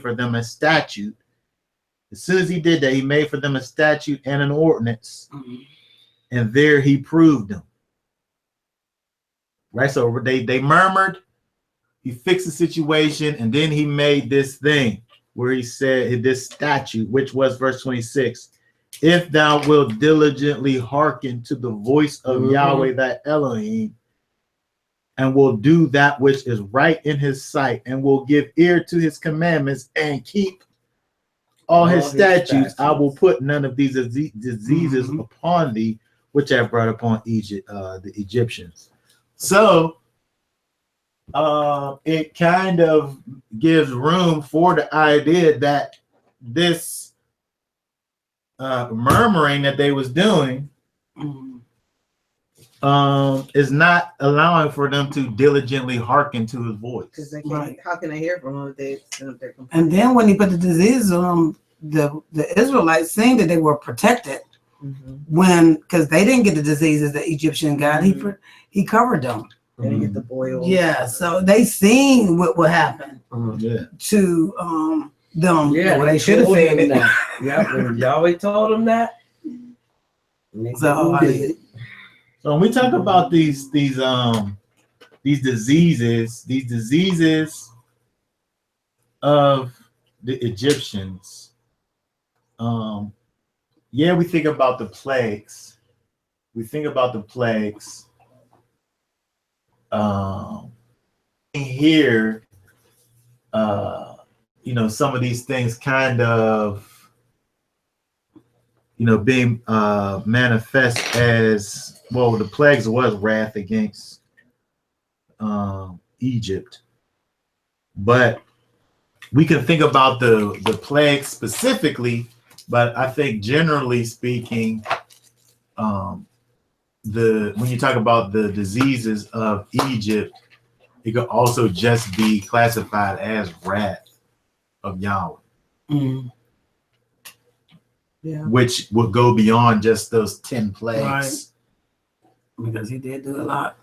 for them a statute. As soon as he did that, he made for them a statute and an ordinance. And there he proved them. Right? So they murmured, he fixed the situation, and then he made this thing where he said this statute, which was verse 26. If thou wilt diligently hearken to the voice of Yahweh thy Elohim, and will do that which is right in his sight, and will give ear to his commandments, and keep all his statutes, I will put none of these diseases upon thee, which I brought upon Egypt, the Egyptians. So it kind of gives room for the idea that this murmuring that they was doing is not allowing for them to diligently hearken to his voice. Because they can't. Right. How can they hear from him if they're complaining? And then when he put the diseases on them, the Israelites, seeing that they were protected because they didn't get the diseases the Egyptian got, he covered them. They didn't get the boils. Yeah, so they seen what would happen to them. Yeah, well, they should have seen it. that. Yeah, when Yahweh told them that. So So when we talk about these diseases of the Egyptians, we think about the plagues. We think about the plagues. Here, some of these things kind of, being manifest as, well, the plagues was wrath against Egypt. But we can think about the plagues specifically, but I think generally speaking, when you talk about the diseases of Egypt, it could also just be classified as wrath of Yahweh. Yeah. Which would go beyond just those 10 plagues. Right. Because he did do a lot.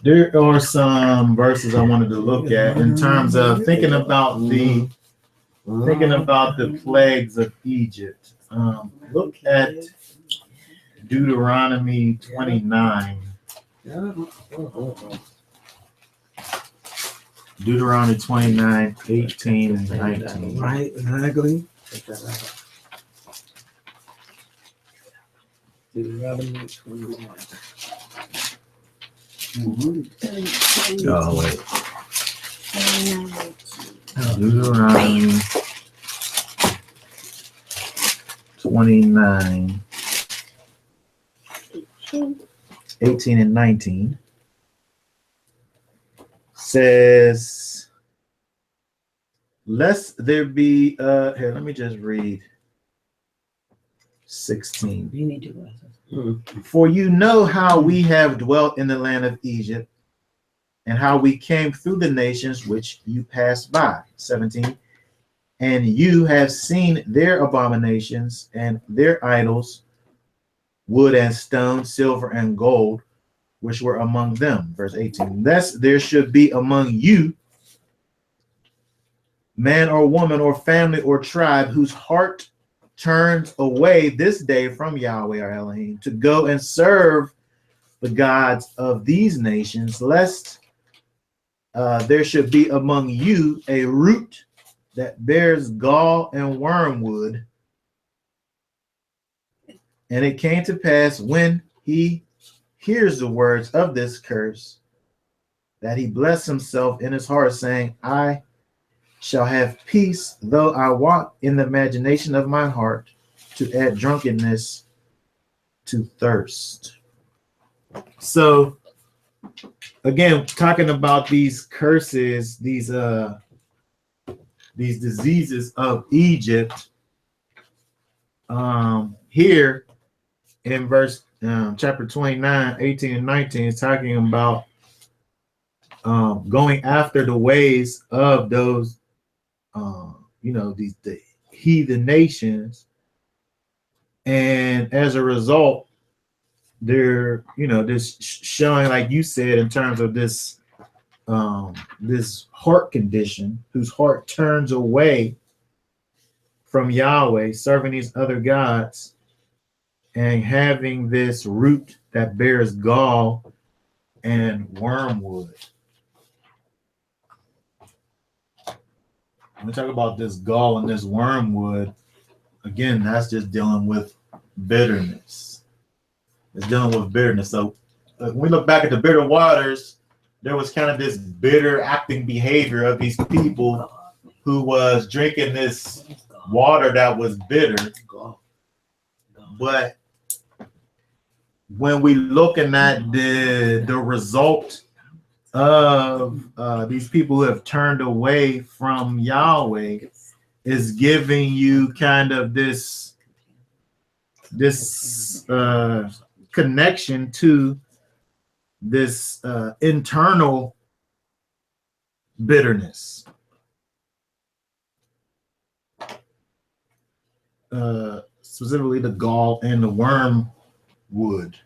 There are some verses I wanted to look at in terms of thinking about the plagues of Egypt. Look at Deuteronomy 29. Deuteronomy 29, 18 and 19. Right, exactly. Deuteronomy 29. Oh, wait. Deuteronomy 29, 18 and 19 says, lest there be, here, let me just read 16. You need to listen. For you know how we have dwelt in the land of Egypt, and how we came through the nations which you passed by. 17. And you have seen their abominations and their idols, wood and stone, silver and gold, which were among them. Verse 18. Lest there should be among you man or woman or family or tribe whose heart turns away this day from Yahweh our Elohim to go and serve the gods of these nations, lest there should be among you a root that bears gall and wormwood. And it came to pass when he hears the words of this curse, that he bless himself in his heart, saying, I shall have peace, though I walk in the imagination of my heart, to add drunkenness to thirst. So, again, talking about these curses, these diseases of Egypt, here in verse chapter 29, 18 and 19 is talking about going after the ways of those the heathen nations, and as a result, they're this showing, like you said, in terms of this this heart condition, whose heart turns away from Yahweh, serving these other gods, and having this root that bears gall and wormwood. When we talk about this gall and this wormwood, again, that's just dealing with bitterness. It's dealing with bitterness. So when we look back at the bitter waters, there was kind of this bitter acting behavior of these people who was drinking this water that was bitter. But when we looking at the result of these people who have turned away from Yahweh, is giving you kind of this this connection to this internal bitterness. Specifically the gall and the wormwood.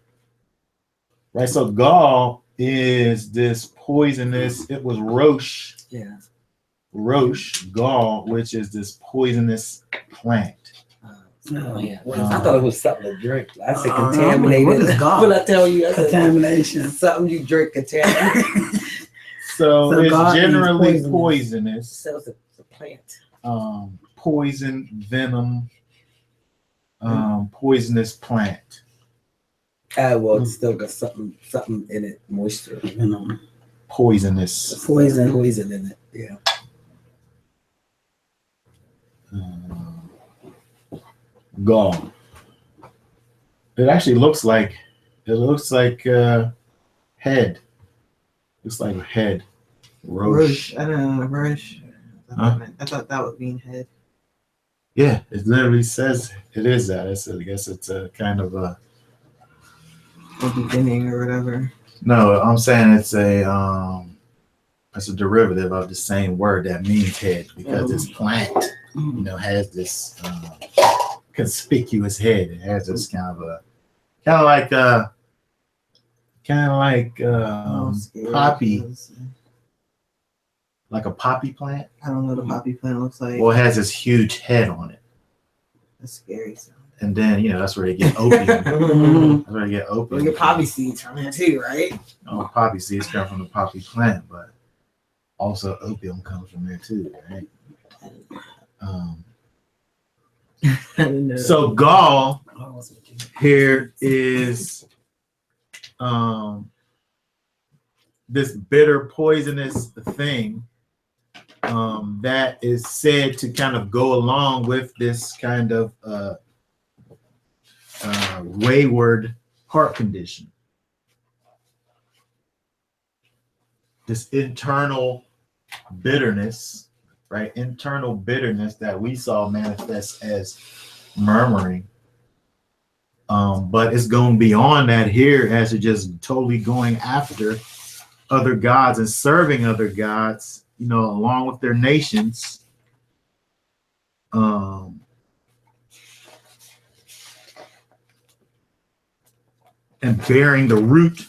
Right? So gall is this poisonous, it was roche. Yeah. Roche, gall, which is this poisonous plant. Oh, yeah. I thought it was something to drink. I said what contaminated. is gall? What I tell you? I said, Contamination. something you drink contaminated. So it's gall means generally poisonous. poisonous. So it's a plant. Poison, venom, poisonous plant. Well, it's still got something in it, moisture. Poisonous. Poison in it. Yeah. Gall. It actually looks like head. Looks like a head. Roche. I don't know, Roche. Huh? I thought that would mean head. Yeah, it literally says it is that. I guess it's a kind of a Or beginning or whatever. no. I'm saying it's a derivative of the same word that means head because this plant, has this conspicuous head. It has this kind of like poppy, like a poppy plant. I don't know what a poppy plant looks like. Well, it has this huge head on it, That's scary. So. and then that's where they get opium. That's where they get opium. You get poppy seeds from there too, right? Oh, poppy seeds come from the poppy plant, but also opium comes from there too, right? I didn't know. So gall here is this bitter, poisonous thing that is said to kind of go along with this kind of wayward heart condition. This internal bitterness, right? Internal bitterness that we saw manifest as murmuring. But it's going beyond that here as to just totally going after other gods and serving other gods, along with their nations. And bearing a root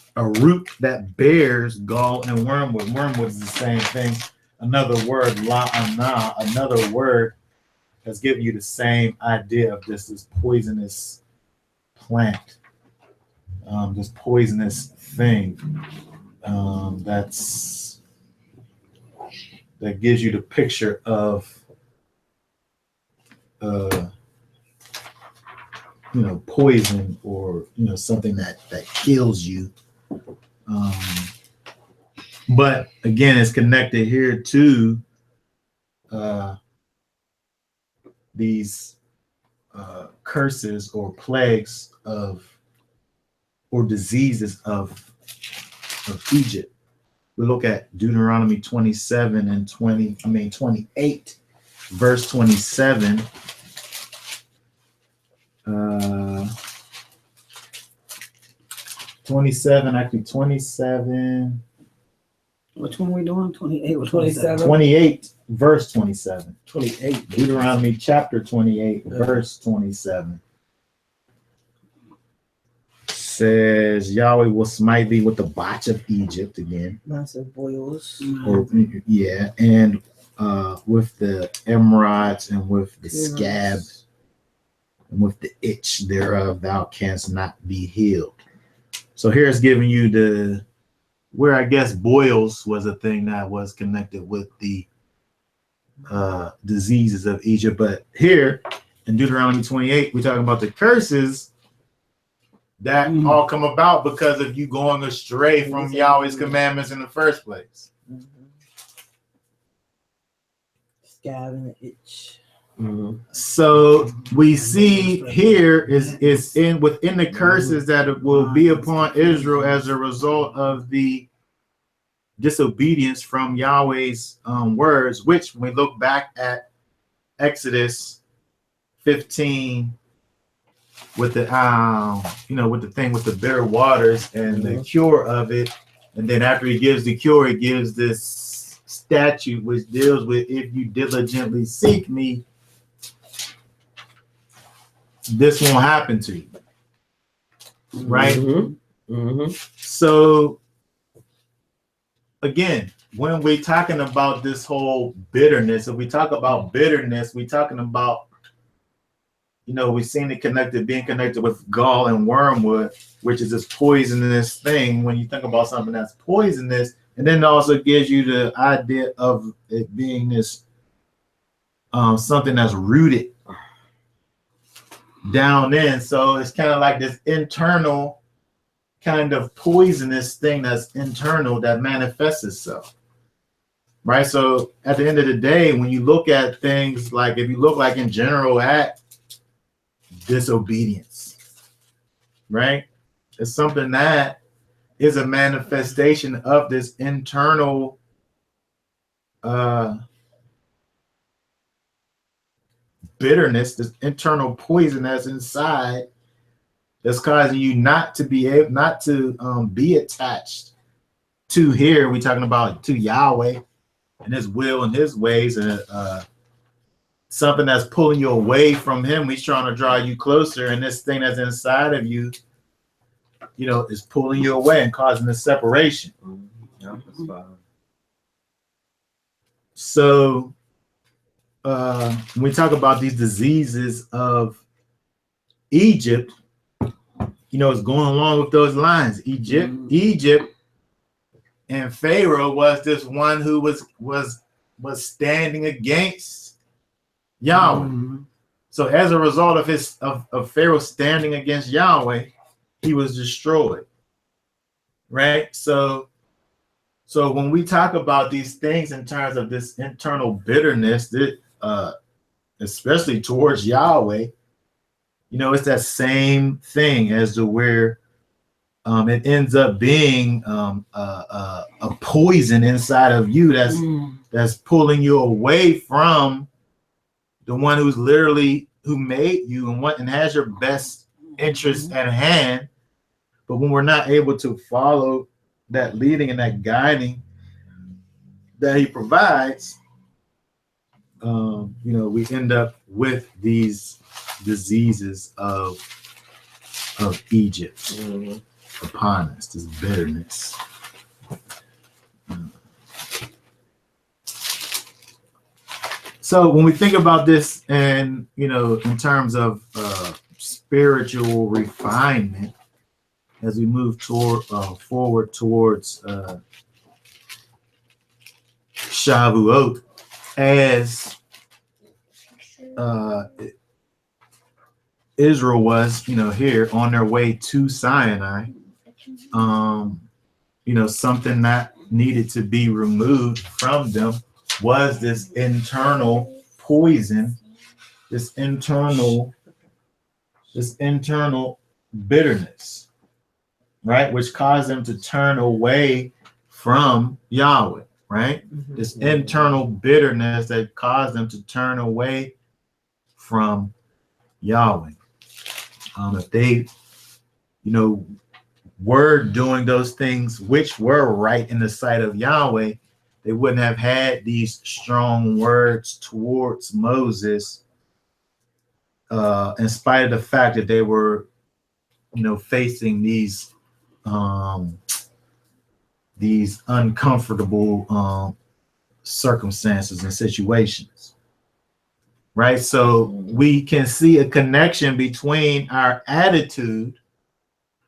that bears gall and wormwood. Wormwood is the same thing. Another word, la'ana, another word that's giving you the same idea of this poisonous plant, this poisonous thing that gives you the picture of poison or something that kills you. But again, it's connected here to these curses or plagues or diseases of Egypt. We look at Deuteronomy 27 and 28, verse 27. 27. Which one we doing? 28 or 27? 28, verse 27. 28. Deuteronomy chapter 28, verse 27. Says Yahweh will smite thee with the botch of Egypt again. Massive boils. Or and with the emerods and with the scab and with the itch thereof thou canst not be healed. So here's giving you where I guess boils was a thing that was connected with the diseases of Egypt. But here in Deuteronomy 28, we're talking about the curses that all come about because of you going astray from Yahweh's commandments in the first place. Scab and itch. So we see here is within the curses that it will be upon Israel as a result of the disobedience from Yahweh's words, which when we look back at Exodus 15 with the with the thing with the bitter waters and the cure of it. And then after he gives the cure, he gives this statute which deals with, if you diligently seek me, this won't happen to you. Right? So again, when we're talking about this whole bitterness, if we talk about bitterness, we're talking about, we've seen it being connected with gall and wormwood, which is this poisonous thing. When you think about something that's poisonous, and then it also gives you the idea of it being this something that's rooted down in. So it's kind of like this internal kind of poisonous thing that's internal that manifests itself. Right. So at the end of the day, when you look at things like, if you look like in general at disobedience, right? It's something that is a manifestation of this internal bitterness, this internal poison that's inside, that's causing you not to be attached to, here we're talking about, to Yahweh and his will and his ways, and something that's pulling you away from him. He's trying to draw you closer, and this thing that's inside of you, is pulling you away and causing the separation. So when we talk about these diseases of Egypt, it's going along with those lines. Egypt and Pharaoh was this one who was standing against Yahweh. So as a result of Pharaoh standing against Yahweh, he was destroyed. Right? So when we talk about these things in terms of this internal bitterness, especially towards Yahweh, it's that same thing as to where it ends up being a poison inside of you that's pulling you away from the one who made you and has your best interest at hand. But when we're not able to follow that leading and that guiding that he provides, we end up with these diseases of Egypt upon us, this bitterness. So when we think about this, and in terms of spiritual refinement, as we move forward towards Shavuot, as Israel was, here on their way to Sinai, something that needed to be removed from them was this internal poison, this internal bitterness, right? Which caused them to turn away from Yahweh, right? This internal bitterness that caused them to turn away from Yahweh. If they, were doing those things which were right in the sight of Yahweh, they wouldn't have had these strong words towards Moses, in spite of the fact that they were, facing these uncomfortable circumstances and situations. Right? So we can see a connection between our attitude.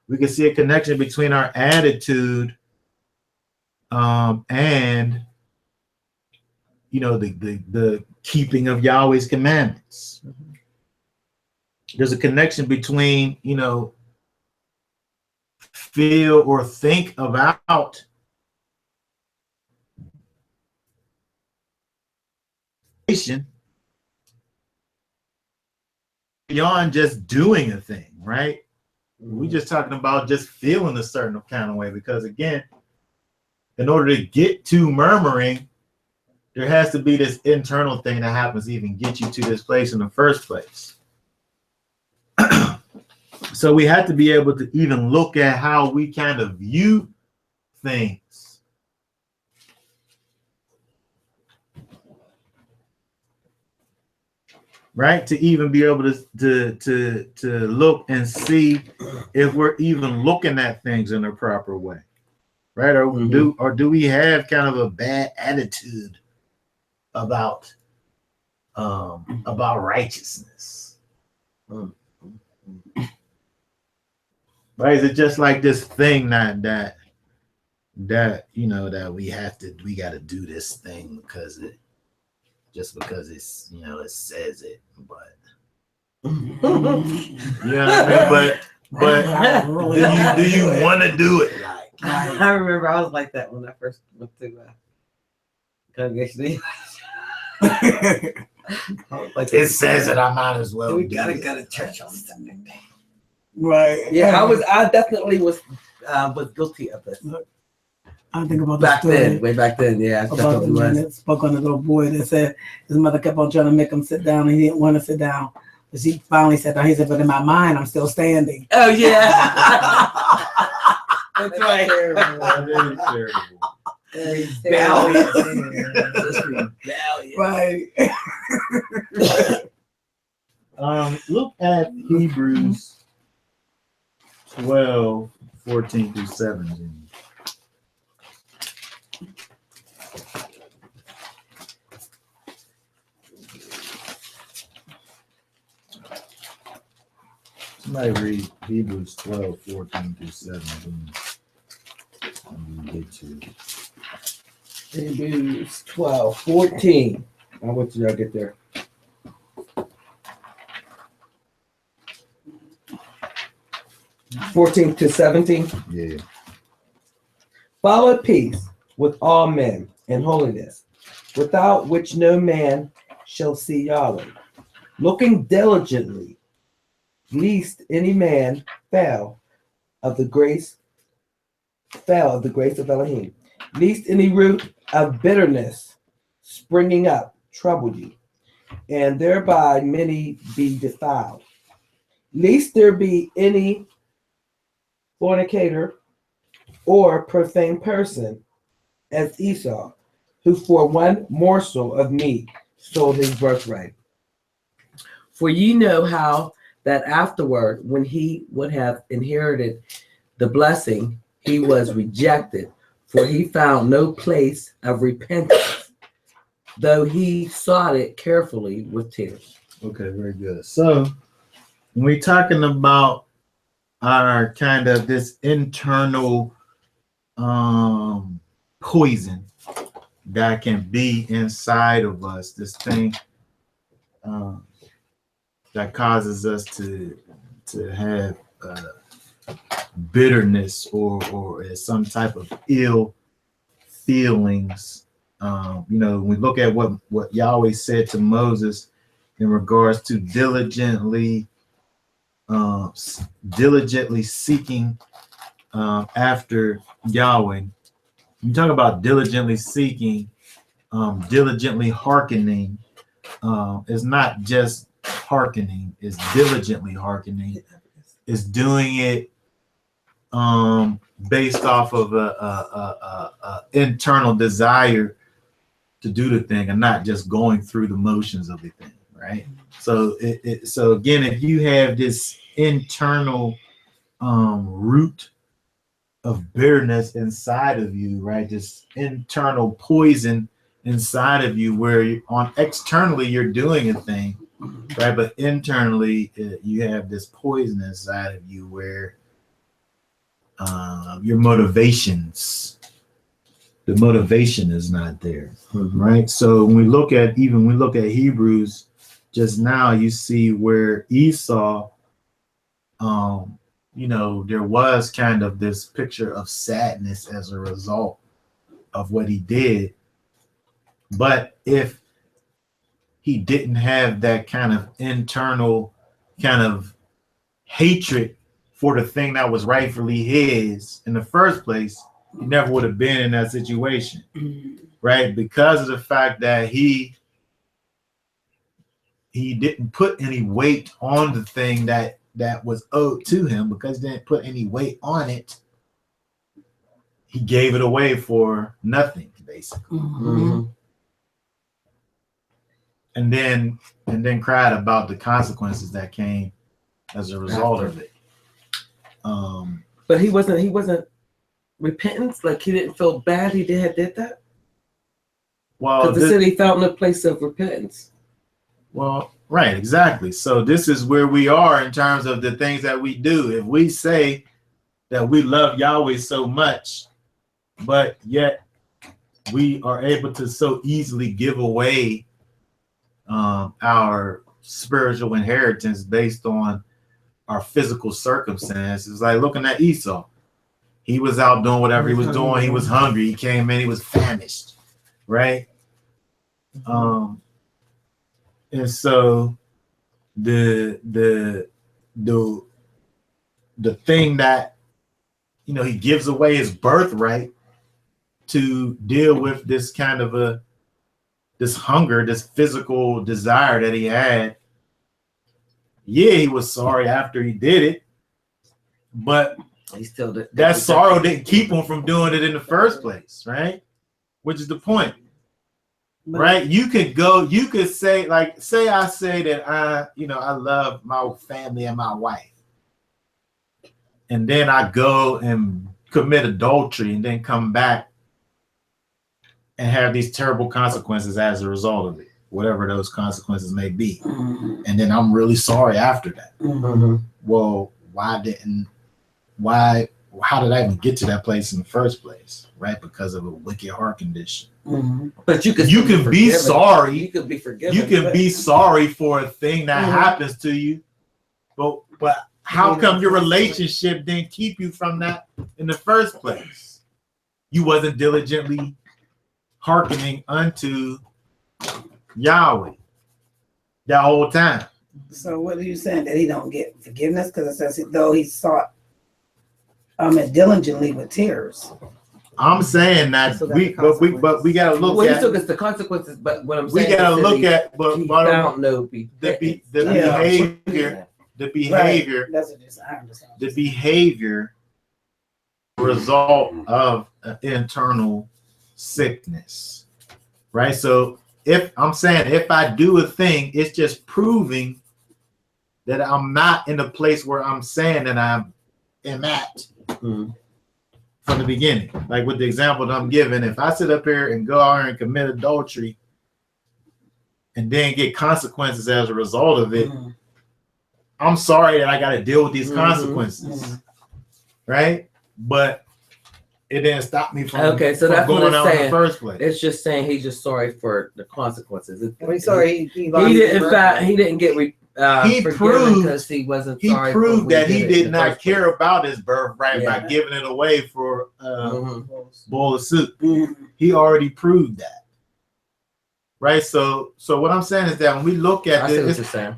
We can see a connection between our attitude and the keeping of Yahweh's commandments. There's a connection between, feel or think about beyond just doing a thing, right? We're just talking about just feeling a certain kind of way, because again, in order to get to murmuring, there has to be this internal thing that happens to even get you to this place in the first place. So we have to be able to even look at how we kind of view things. Right? To even be able to look and see if we're even looking at things in a proper way. Right? Or do we have kind of a bad attitude about righteousness? Right? Is it just like this thing that you know that we got to do this thing because it's it says it, but you know what I mean? But do you want to do it? I remember I was like that when I first went to congregation. Like It says it, I might as well. We gotta go to church on Sunday. Right. Yeah, I definitely was guilty of this. I think about way back then, yeah. About the man that spoke on the little boy that said his mother kept on trying to make him sit down and he didn't want to sit down. But she finally sat down. He said, but in my mind, I'm still standing. Oh, yeah. That's right. Terrible. Right. Look at Hebrews 12, 14 through 17. Somebody read Hebrews 12, 14 through 17. Get to Hebrews 12, 14. I'll wait till y'all get there. (14 to 17). Yeah. Follow peace with all men and holiness, without which no man shall see Yahweh. Looking diligently, lest any man fail of the grace of Elohim, lest any root of bitterness springing up trouble you, and thereby many be defiled. Lest there be any fornicator or profane person as Esau, who for one morsel of meat sold his birthright. For ye know how that afterward, when he would have inherited the blessing, he was rejected, for he found no place of repentance, though he sought it carefully with tears. Okay, very good. So when we're talking about our kind of this internal poison that can be inside of us, this thing that causes us to have bitterness or some type of ill feelings. When we look at what Yahweh said to Moses in regards to diligently seeking after Yahweh. You talk about diligently seeking, diligently hearkening. It's not just hearkening, it's diligently hearkening. It's doing it based off of a internal desire to do the thing and not just going through the motions of the thing, right? So so again, if you have this internal root of bitterness inside of you, right? This internal poison inside of you, where externally you're doing a thing, right? But internally you have this poison inside of you where your motivations, the motivation is not there, right? So when we look at Hebrews just now, you see where Esau, there was kind of this picture of sadness as a result of what he did. But if he didn't have that kind of internal kind of hatred for the thing that was rightfully his in the first place, he never would have been in that situation, right? Because of the fact that he didn't put any weight on the thing that that was owed to him, because he didn't put any weight on it, he gave it away for nothing, basically. Mm-hmm. And then cried about the consequences that came as a result of it. But he wasn't repentant. Like he didn't feel bad. He did that. Well, Because the city felt in a place of repentance. Well, right, exactly. So this is where we are in terms of the things that we do. If we say that we love Yahweh so much, but yet we are able to so easily give away our spiritual inheritance based on our physical circumstances, like looking at Esau. He was out doing whatever he was doing. He was hungry. He came in. He was famished, right? And so the thing that, you know, he gives away his birthright to deal with this kind of this hunger, this physical desire that he had. Yeah, he was sorry after he did it, but He still did. that sorrow didn't keep him from doing it in the first place, right? Which is the point. Right? You could say, like, say I say that I love my family and my wife. And then I go and commit adultery and then come back and have these terrible consequences as a result of it, whatever those consequences may be. Mm-hmm. And then I'm really sorry after that. Mm-hmm. Well, how did I even get to that place in the first place? Right? Because of a wicked heart condition. Mm-hmm. But you can be sorry. You could be forgiven. You can be sorry for a thing that happens to you, but how come your relationship didn't keep you from that in the first place? You wasn't diligently hearkening unto Yahweh that whole time. So what are you saying, that he don't get forgiveness? Because it says though he sought diligently with tears. I'm saying that we gotta look Well, he at took us the consequences, but what I'm we saying gotta is look at he found no the behavior result of an internal sickness, right? So if I do a thing, it's just proving that I'm not in the place where I'm saying that I am at. Mm-hmm. From the beginning, like with the example that I'm giving, if I sit up here and go out here and commit adultery and then get consequences as a result of it, I'm sorry that I got to deal with these consequences, right? But it didn't stop me from, so that's going what it's out saying. in the first place. It's just saying he's just sorry for the consequences. He's sorry. He didn't. In fact, he didn't get. He proved because he wasn't. He sorry proved that he did not care place. about his birthright by giving it away for bowl of soup. He already proved that, right? So what I'm saying is that when we look at this, and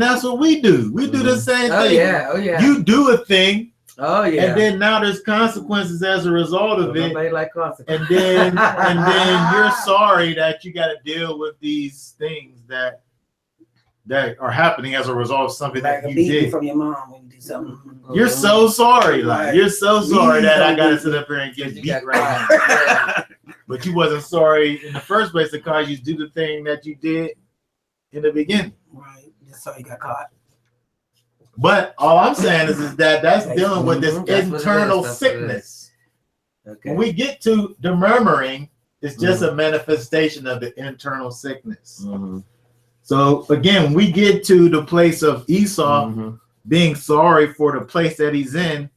that's what we do. We do the same thing. Oh yeah. You do a thing. Oh yeah. And then now there's consequences as a result of it. Like and then you're sorry that you got to deal with these things that are happening as a result of something like that you did from your mom when you do something. You're so sorry, you're so sorry that I got to sit up here and get beat right now. But you wasn't sorry in the first place because you do the thing that you did in the beginning. Right. That's how you got caught. But all I'm saying is that that's dealing with this internal sickness. Okay. When we get to the murmuring, it's just a manifestation of the internal sickness. So again, we get to the place of Esau being sorry for the place that he's in.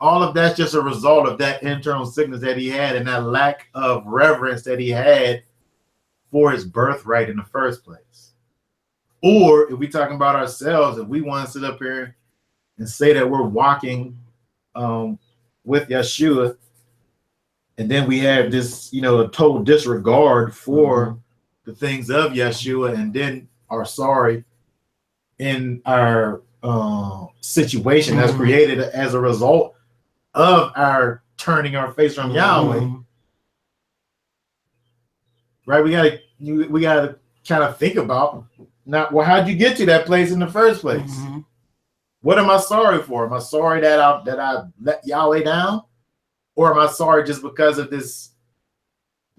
All of that's just a result of that internal sickness that he had and that lack of reverence that he had for his birthright in the first place. Or if we're talking about ourselves, if we want to sit up here and say that we're walking with Yeshua, and then we have this, a total disregard for the things of Yeshua, and then are sorry in our situation that's created as a result of our turning our face from Yahweh, right? We gotta kind of think about, now, well, how'd you get to that place in the first place? Mm-hmm. What am I sorry for? Am I sorry that I let Yahweh down? Or am I sorry just because of the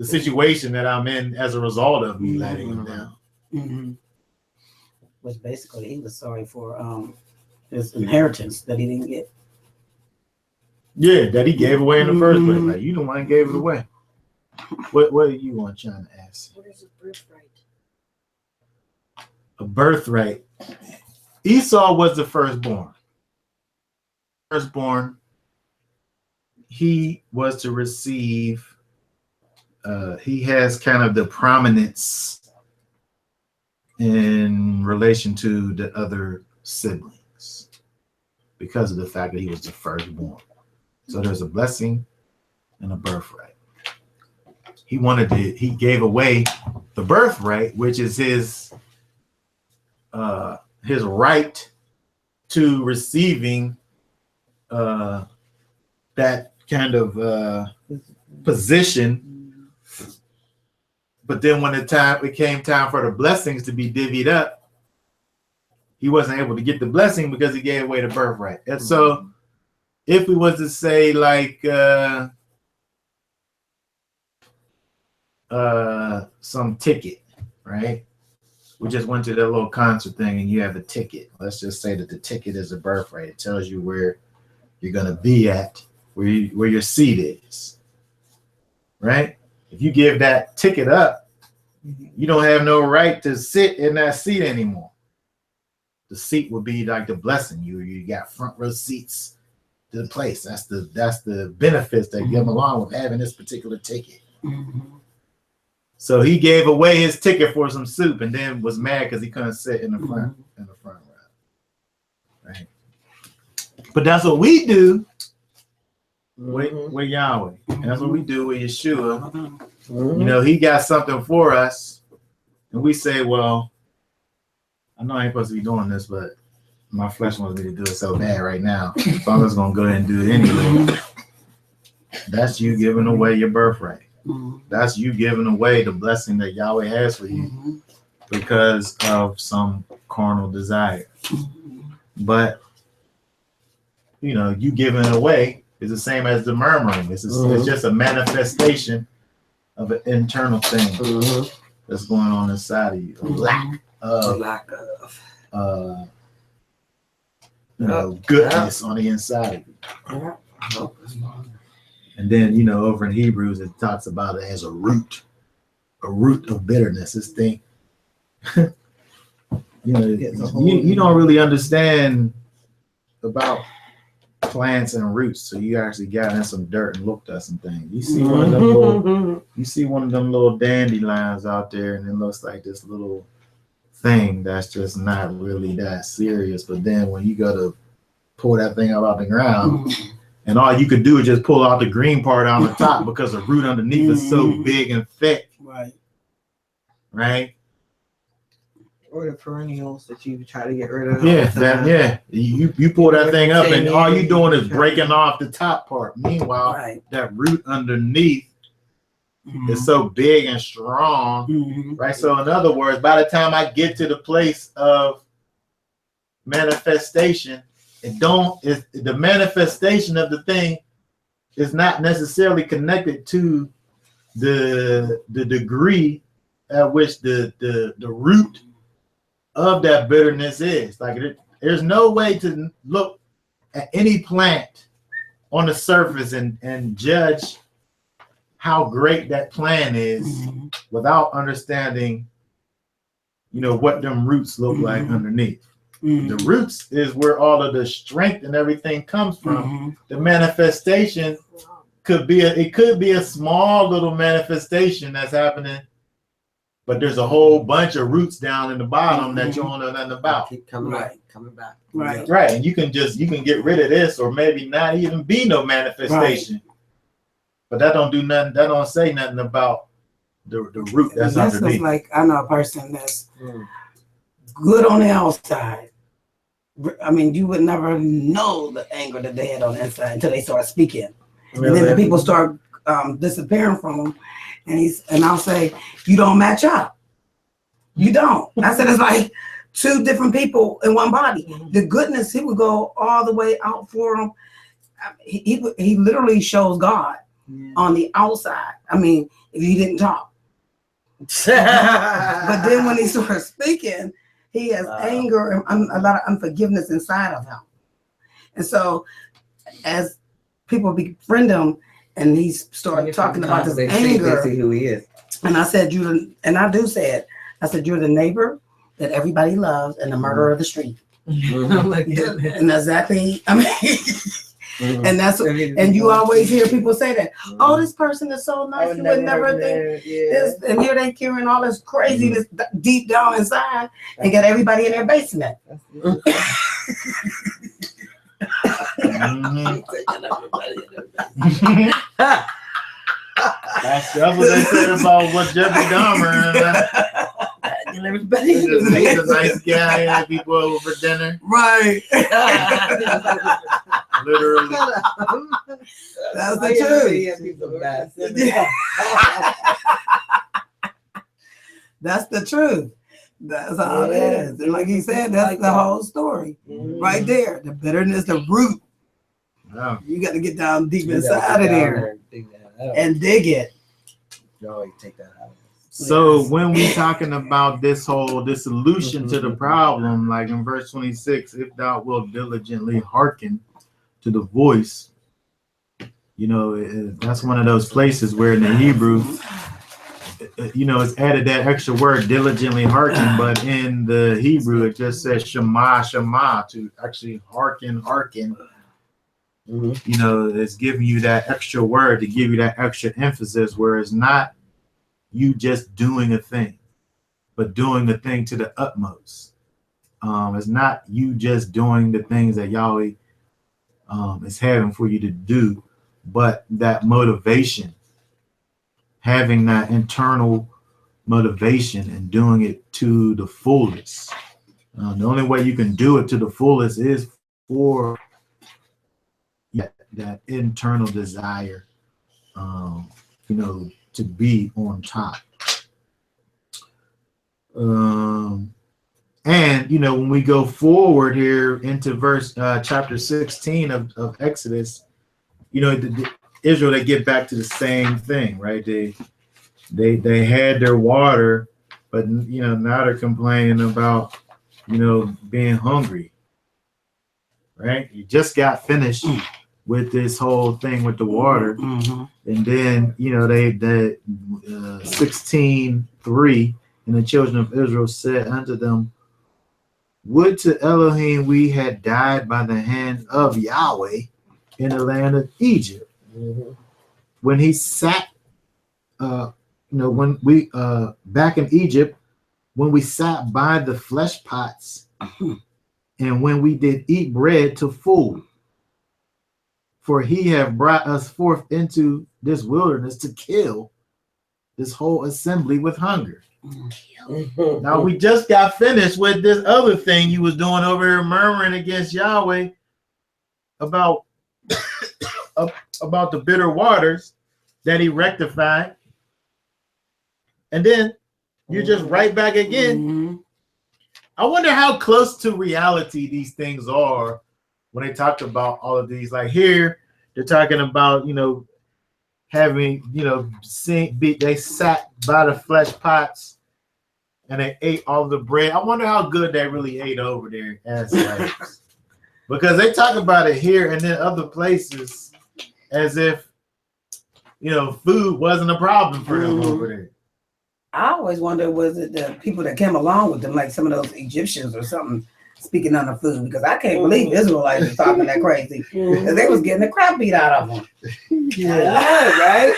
situation that I'm in as a result of me letting him down? Mm-hmm. Which basically he was sorry for his inheritance that he didn't get. Yeah, that he gave away in the first place. Like, you the one that gave it away. What are you trying to ask? What is a birthright? A birthright. Esau was the firstborn. He was to receive, he has kind of the prominence in relation to the other siblings because of the fact that he was the firstborn. So there's a blessing and a birthright. He gave away the birthright, which is his right to receiving that kind of position. But then when it came time for the blessings to be divvied up, he wasn't able to get the blessing because he gave away the birthright. And so if we was to say like some ticket, right? We just went to that little concert thing and you have a ticket. Let's just say that the ticket is a birthright. It tells you where you're going to be at, where your seat is, right? If you give that ticket up, you don't have no right to sit in that seat anymore. The seat would be like the blessing. You got front row seats to the place. That's the benefits that come along with having this particular ticket. So he gave away his ticket for some soup and then was mad because he couldn't sit in the front row. Right. But that's what we do with Yahweh. And that's what we do with Yeshua. You know, he got something for us. And we say, well, I know I ain't supposed to be doing this, but my flesh wants me to do it so bad right now. So I'm just going to go ahead and do it anyway. That's you giving away your birthright. That's you giving away the blessing that Yahweh has for you because of some carnal desire. But, you know, you giving it away is the same as the murmuring. It's just a manifestation of an internal thing that's going on inside of you. A lack of goodness on the inside of you. And then, you know, over in Hebrews, it talks about it as a root of bitterness. This thing, you know, you don't really understand about plants and roots, so you actually got in some dirt and looked at some things. You see one of them little dandelions out there, and it looks like this little thing that's just not really that serious. But then when you go to pull that thing up out the ground. And all you could do is just pull out the green part on the top because the root underneath is so big and thick. Right. Or the perennials that you try to get rid of. Yeah, You pull that thing up and all you're doing is breaking off the top part. Meanwhile, that root underneath is so big and strong. Right. So in other words, by the time I get to the place of manifestation, the manifestation of the thing is not necessarily connected to the degree at which the root of that bitterness is. Like there's no way to look at any plant on the surface and judge how great that plant is without understanding, you know, what them roots look like underneath. The roots is where all of the strength and everything comes from. The manifestation could be a small little manifestation that's happening, but there's a whole bunch of roots down in the bottom that you don't know nothing about. Keep coming back. Right. And you can get rid of this, or maybe not even be no manifestation. But that don't do nothing. That don't say nothing about the root that's underneath. Like I know a person that's good on the outside. I mean, you would never know the anger that they had on the inside until they start speaking. Really? And then the people start disappearing from them. And I'll say, you don't match up. You don't. I said it's like two different people in one body. The goodness, he would go all the way out for them. He literally shows God on the outside. I mean, if he didn't talk. But then when he starts speaking, he has anger and a lot of unforgiveness inside of him. And so as people befriend him and he started talking about this anger, they see who he is. and I said, I do say it. I said, you're the neighbor that everybody loves and the murderer of the street. And exactly, I mean, and that's and you always hear people say that. Oh, this person is so nice. You would never think this. And here they carrying all this craziness deep down inside and got everybody in their basement. That's what they said about what Jeffrey Dahmer. Everybody He's a nice guy. Had people over for dinner. right. Literally. That's the truth. That's the truth. That's how it is. And like he said, that's the whole story. Right there. The bitterness, the root. Yeah. You got to get down deep inside of there and dig it. You always take that out. So when we talking about this solution to the problem, like in verse 26, if thou wilt diligently hearken to the voice, that's one of those places where in the Hebrew, it's added that extra word, diligently hearken, but in the Hebrew, it just says shema, shema, to actually hearken. It's giving you that extra word to give you that extra emphasis, where it's not you just doing a thing, but doing the thing to the utmost. It's not you just doing the things that Yahweh is having for you to do, but that motivation, having that internal motivation and doing it to the fullest. The only way you can do it to the fullest is for that internal desire, to be on top. And when we go forward here into verse chapter 16 of Exodus, Israel, they get back to the same thing, right? They had their water, but now they're complaining about being hungry, right? You just got finished with this whole thing with the water, and then they 16:3, and the children of Israel said unto them, would to Elohim we had died by the hand of Yahweh in the land of Egypt, when he sat when we back in Egypt, when we sat by the flesh pots, and when we did eat bread to full. For he have brought us forth into this wilderness to kill this whole assembly with hunger. Now we just got finished with this other thing you was doing over here, murmuring against Yahweh about the bitter waters that he rectified. And then you're just right back again. I wonder how close to reality these things are when they talk about all of these. Like here, they're talking about, having, they sat by the flesh pots and they ate all the bread. I wonder how good they really ate over there as slaves. Because they talk about it here and then other places as if, food wasn't a problem for them over there. I always wonder, was it the people that came along with them, like some of those Egyptians or something, speaking on the food? Because I can't believe Israelites was talking that crazy. Because they was getting the crap beat out of them. Right?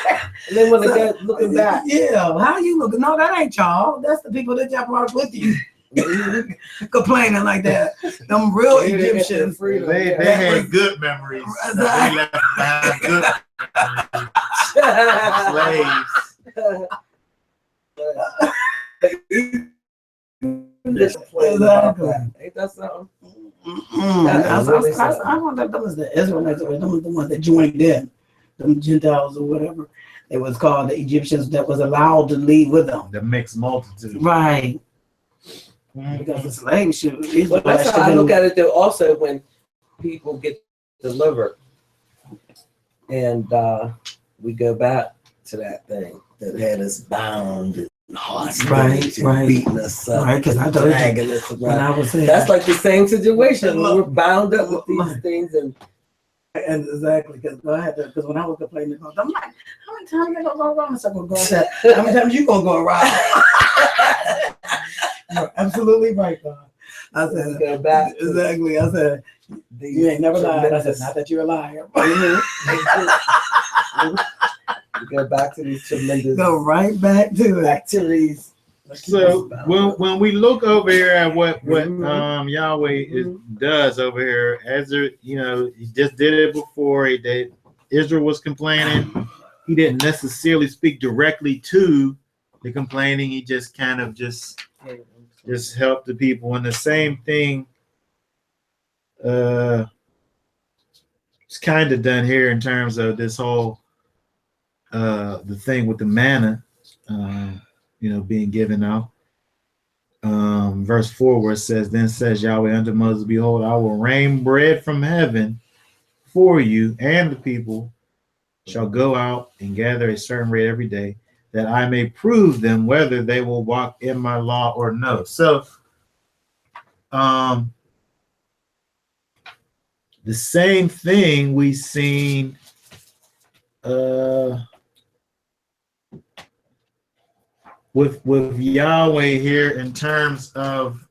And then when they got looking back. Yeah, how you looking? No, that ain't y'all. That's the people that y'all brought with you. Complaining like that. Them real Egyptians. They had good memories. They left behind good memories. Slaves. Exactly. Ain't that something? I wonder if that was the Israelites or them was the ones that joined in, them Gentiles or whatever. It was called the Egyptians that was allowed to leave with them. The mixed multitude. Right. Because the slave ship. Well, that's how I look at it though. Also, when people get delivered, and we go back to that thing that had us bound and hostage, and beating us up, because I told dragging you us when around. I was saying That's like the same situation. We're bound up with these things, and exactly because because when I was complaining about, I'm like, how many times you gonna go wrong? So I'm gonna go. How many times you gonna go wrong? You're absolutely right, God. I said, go back exactly. I said, you ain't never lied. I said, not that you're a liar. We go back to these tremendous. Go right back to it. Activities. So when we look over here at what Yahweh does over here, Ezra, he just did it before. Israel was complaining. He didn't necessarily speak directly to the complaining. He just kind of just helped the people. And the same thing it's kind of done here in terms of this whole the thing with the manna. Being given out. Verse 4 where it says, then says Yahweh unto Moses, behold, I will rain bread from heaven for you, and the people shall go out and gather a certain rate every day, that I may prove them whether they will walk in my law or no. So the same thing we seen with Yahweh here in terms of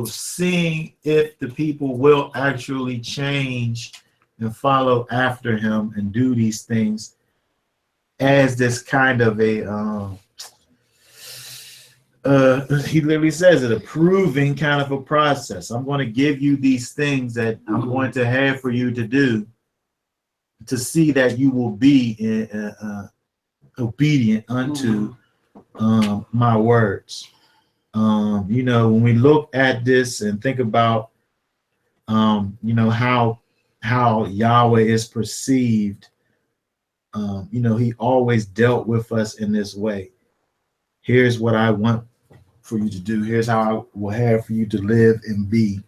seeing if the people will actually change and follow after him and do these things as this kind of a he literally says it, a proving kind of a process. I'm going to give you these things that I'm going to have for you to do to see that you will be obedient unto my words. When we look at this and think about how Yahweh is perceived, he always dealt with us in this way. Here's what I want for you to do. Here's how I will have for you to live and be.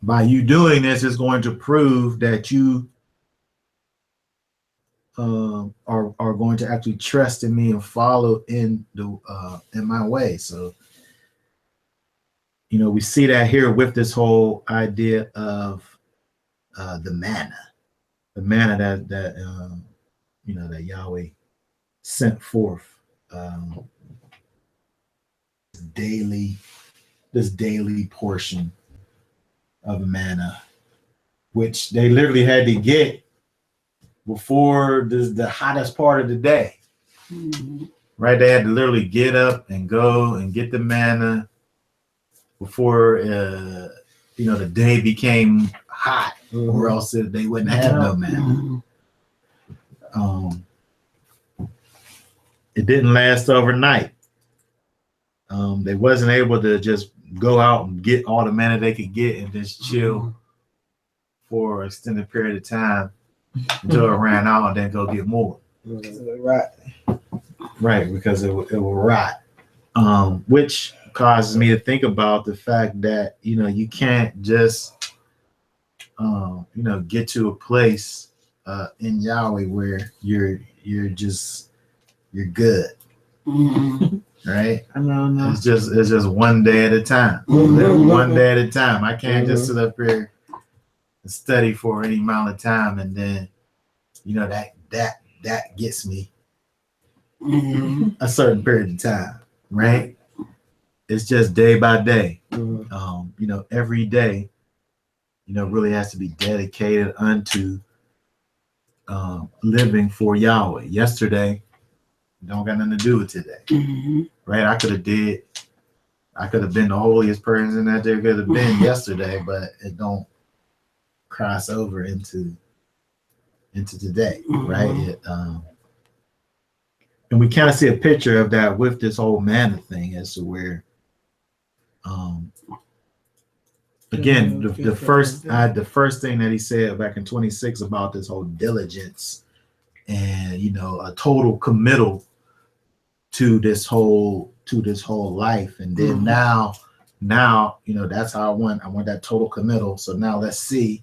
By you doing this is going to prove that you are going to actually trust in me and follow in my way. So we see that here with this whole idea of the manna that Yahweh sent forth, this daily portion of manna, which they literally had to get before the hottest part of the day. Right? They had to literally get up and go and get the manna before the day became hot, or else they wouldn't have no manna. It didn't last overnight. They wasn't able to just go out and get all the manna they could get and just chill for an extended period of time until it ran out and then go get more. Right, because it will rot. Which causes me to think about the fact that you can't just get to a place in Yahweh where you're good. Right? No. It's just one day at a time. One day at a time. I can't just sit up here and study for any amount of time and then that gets me a certain period of time, right? It's just day by day. Every day really has to be dedicated unto living for Yahweh. Yesterday don't got nothing to do with today. Right? I could have been the holiest person that there could have been yesterday, but it don't cross over into today, right? And we kind of see a picture of that with this whole manna thing, as to where again the first thing that he said back in 26 about this whole diligence and a total committal to to this whole life. And then now, that's how I want that total committal. So now let's see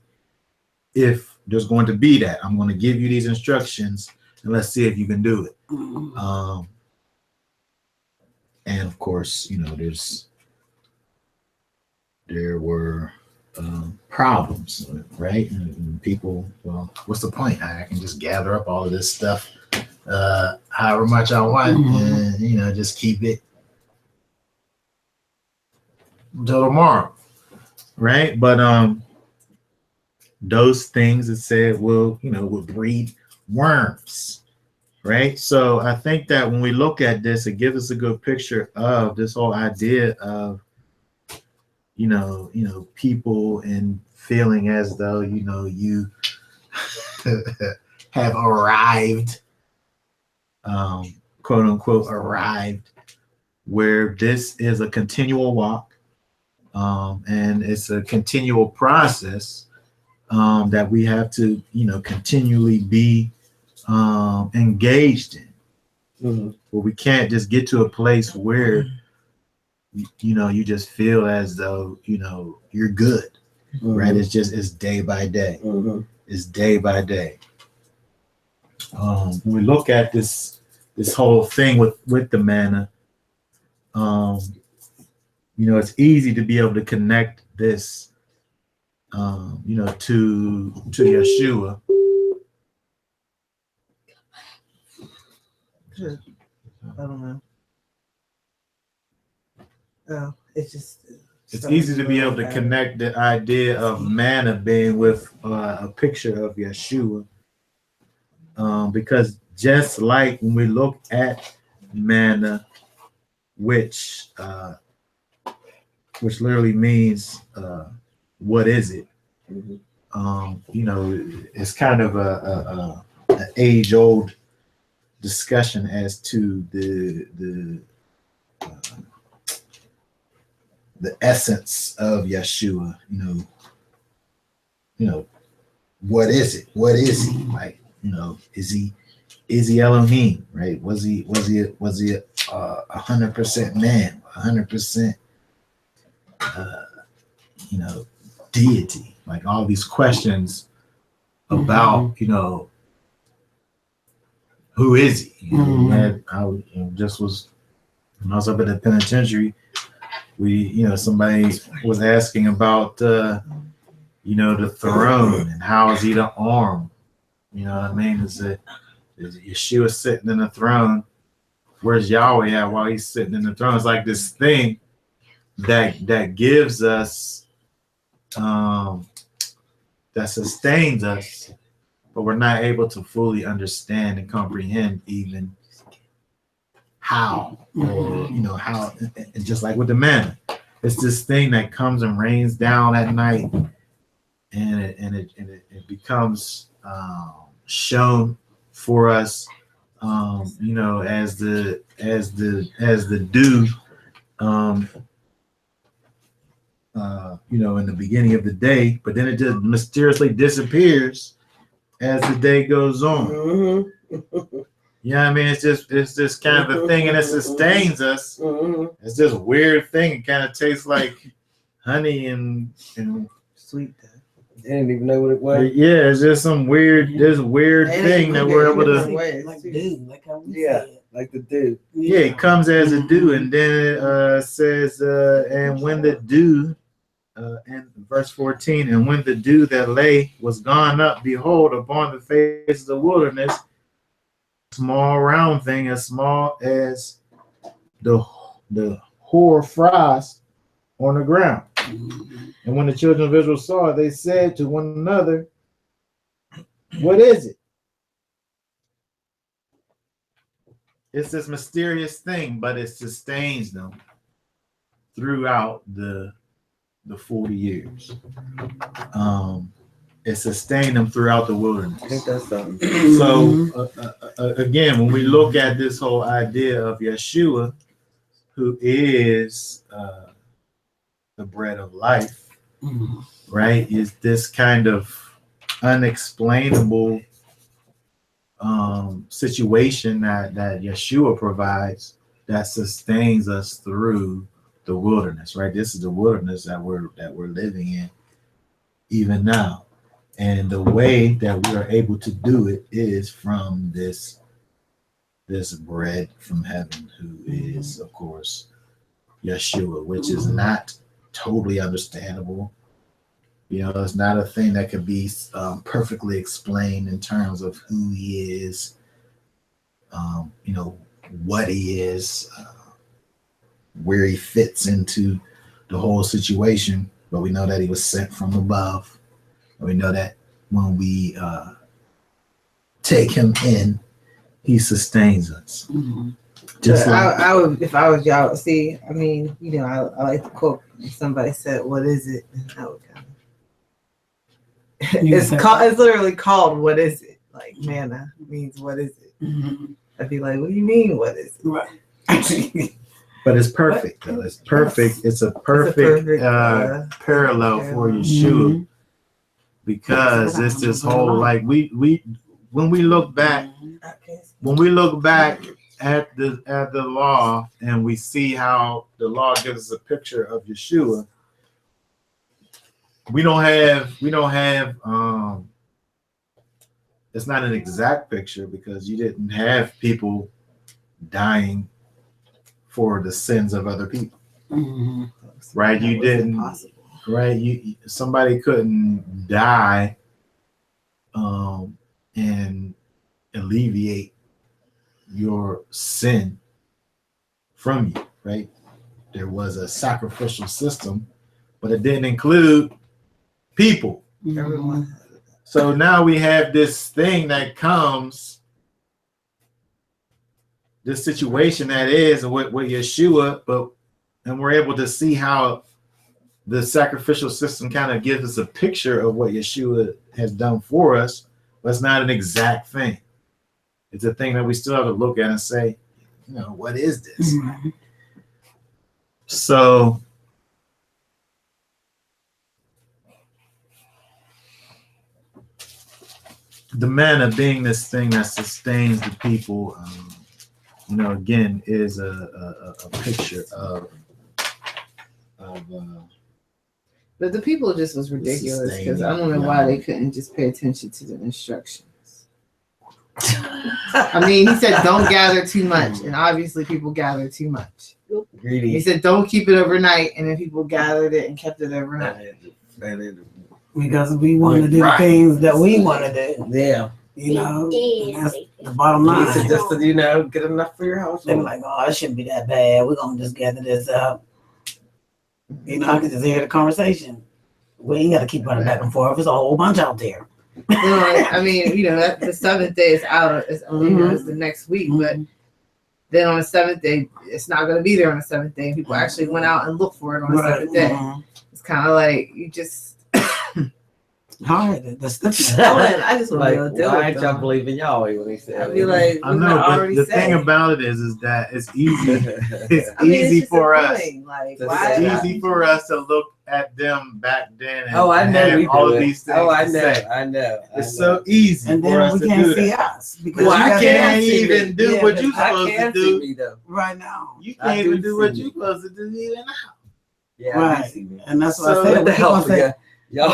if there's going to be that. I'm going to give you these instructions and let's see if you can do it. And of course, there were problems, right? And people, well, what's the point? I can just gather up all of this stuff however much I want and, just keep it until tomorrow, right? But those things it said will breed worms, right? So I think that when we look at this, it gives us a good picture of this whole idea of people and feeling as though you have arrived, quote unquote arrived, where this is a continual walk, and it's a continual process that we have to continually be engaged in. But we can't just get to a place where you just feel as though you're good, right? It's day by day. It's day by day. When we look at this whole thing with the manna, it's easy to be able to connect this to Yeshua. I don't know. Oh, it's easy to be able to connect the idea of manna being with a picture of Yeshua, because just like when we look at manna, which literally means what is it? It's kind of an age-old discussion as to the essence of Yeshua. What is it? What is he? Like, is he Elohim? Right? Was he 100% man, 100% deity? Like all these questions about who is he? When I was up at the penitentiary, somebody was asking about the throne and how is he the arm? You know what I mean? Is Yeshua sitting in the throne? Where's Yahweh at while he's sitting in the throne? It's like this thing that gives us that sustains us, but we're not able to fully understand and comprehend even how, or how. And just like with the manna, it's this thing that comes and rains down at night, and it becomes shown for us, as the dew, in the beginning of the day, but then it just mysteriously disappears as the day goes on. You know what I mean? It's just kind of a thing, and it sustains us. It's this weird thing. It kind of tastes like honey and sweet. I didn't even know what it was. Yeah, it's just some weird thing that we're able to. Like dew, like how we said. Like the dew. Yeah, it comes as a dew, and then it says, and when the dew, in verse 14, and when the dew that lay was gone up, behold, upon the face of the wilderness, small round thing as small as the hoar frost on the ground. And when the children of Israel saw it, they said to one another, what is it? It's this mysterious thing, but it sustains them throughout the 40 years. It sustained them throughout the wilderness. I think that's something. So again, when we look at this whole idea of Yeshua, who is the bread of life, right, is this kind of unexplainable situation that Yeshua provides, that sustains us through the wilderness, right? This is the wilderness that we're living in even now. And the way that we are able to do it is from this bread from heaven, who is, of course, Yeshua, which is not totally understandable. You know, it's not a thing that could be perfectly explained in terms of who he is, you know, what he is, where he fits into the whole situation. But we know that he was sent from above. And we know that when we take him in, he sustains us. Just like I would, if I was y'all, see, I mean, you know, I like to quote, if somebody said, what is it? And I would kind of, it's literally called, what is it? Like manna means, what is it? I'd be like, what do you mean, what is it? Right. but it's perfect, though. It's perfect. It's a perfect, parallel for Yeshua, because it's this whole, like, we when we look back at the law and we see how the law gives us a picture of Yeshua, we don't have it's not an exact picture, because you didn't have people dying for the sins of other people. Right? You didn't impossible. Right? Somebody couldn't die and alleviate your sin from you, right? There was a sacrificial system, but it didn't include people. Everyone. So now we have this thing that comes, this situation that is with Yeshua, and we're able to see how the sacrificial system kind of gives us a picture of what Yeshua has done for us, but it's not an exact thing. It's a thing that we still have to look at and say, you know, what is this? So the manna being this thing that sustains the people, you know, again, is a picture of but the people just was ridiculous, because I don't know why they couldn't just pay attention to the instructions. I mean, he said don't gather too much, and obviously people gather too much. Greedy. He said don't keep it overnight, and then people gathered it and kept it overnight. Because we want to do things that we want to do. Yeah. You know, that's the bottom line. He suggested, you know, get enough for your house. They were like, oh, it shouldn't be that bad. We're going to just gather this up. You know, I can just hear the conversation. We ain't got to keep running back and forth. There's a whole bunch out there. I mean, you know, the seventh day is out. It's only it's the next week, but then on the seventh day, it's not going to be there on the seventh day. People actually went out and looked for it on the seventh day. It's kind of like you just. Hard. I just want to Like, be able to do why it. ain't y'all believing y'all when he said? I'd be like, I know, but the thing about it is that it's easy. It's easy for us. Like, It's easy for us to look at them back then and I know we have all do of it. these things. I know. It's so easy and for then us we to can't do see that. us. Because Well, I you can't see even me. do what you're I supposed to can do see me though. right now. You I can't do even do see what me. you're supposed to do even now. Yeah, I Right. do see me. And that's what So I said. What the We hell? gonna say, Y'all.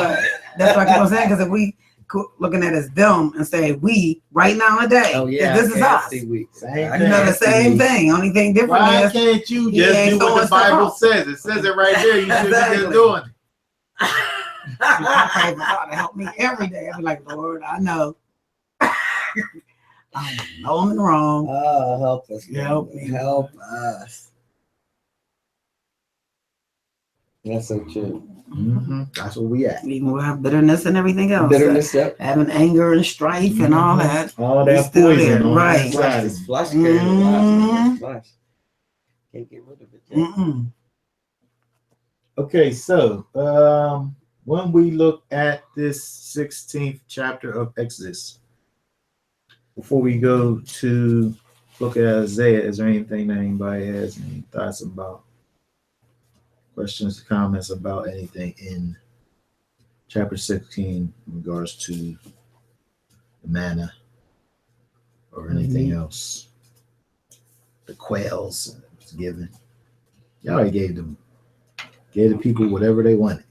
that's what I keep on saying, because if we looking at as them and say we right now and day, Oh yeah, this is us. Same You thing. know, the same thing. Only thing different Why is can't you he just ain't do what throwing the stuff Bible out. says? It says it right there. You should be Exactly. just doing it. I pray for God to help me every day. I be like, Lord, I know. I know I'm in the wrong. Oh, help us. Help me. Help us. That's so true. That's where we at. Even we have bitterness and everything else. Bitterness, yep. Having anger and strife and all that. All It's that still poison there, on right. the inside. This flesh carrying a lot. This flesh. Can't get rid of it yet. Mm-mm. Okay, so when we look at this 16th chapter of Exodus, before we go to look at Isaiah, is there anything that anybody has any thoughts about? Questions, comments about anything in chapter 16 in regards to the manna or anything else? the quails was given. Yahweh gave the people whatever they wanted.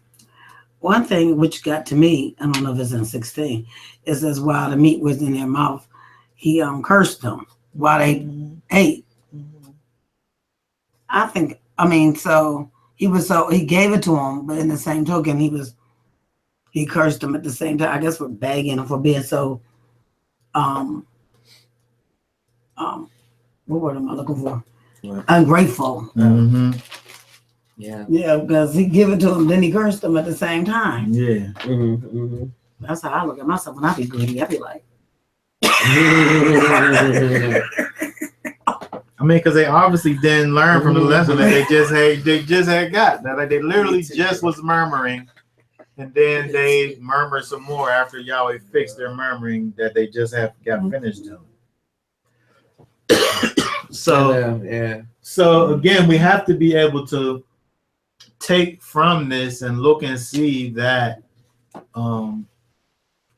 One thing which got to me, I don't know if it's in 16, it says while the meat was in their mouth, he cursed them while they ate. So he gave it to them, but in the same token, he cursed them at the same time, I guess for begging and for being so what word am I looking for? What? Ungrateful. Mm-hmm. Yeah. Yeah, because he give it to them, then he cursed them at the same time. Yeah. Mm-hmm. That's how I look at myself when I be greedy. I be like, I mean, because they obviously didn't learn from the lesson that they just had got. That like they literally just was murmuring, and then they murmured some more after Yahweh fixed their murmuring that they just got finished doing. So again, we have to be able to take from this and look and see that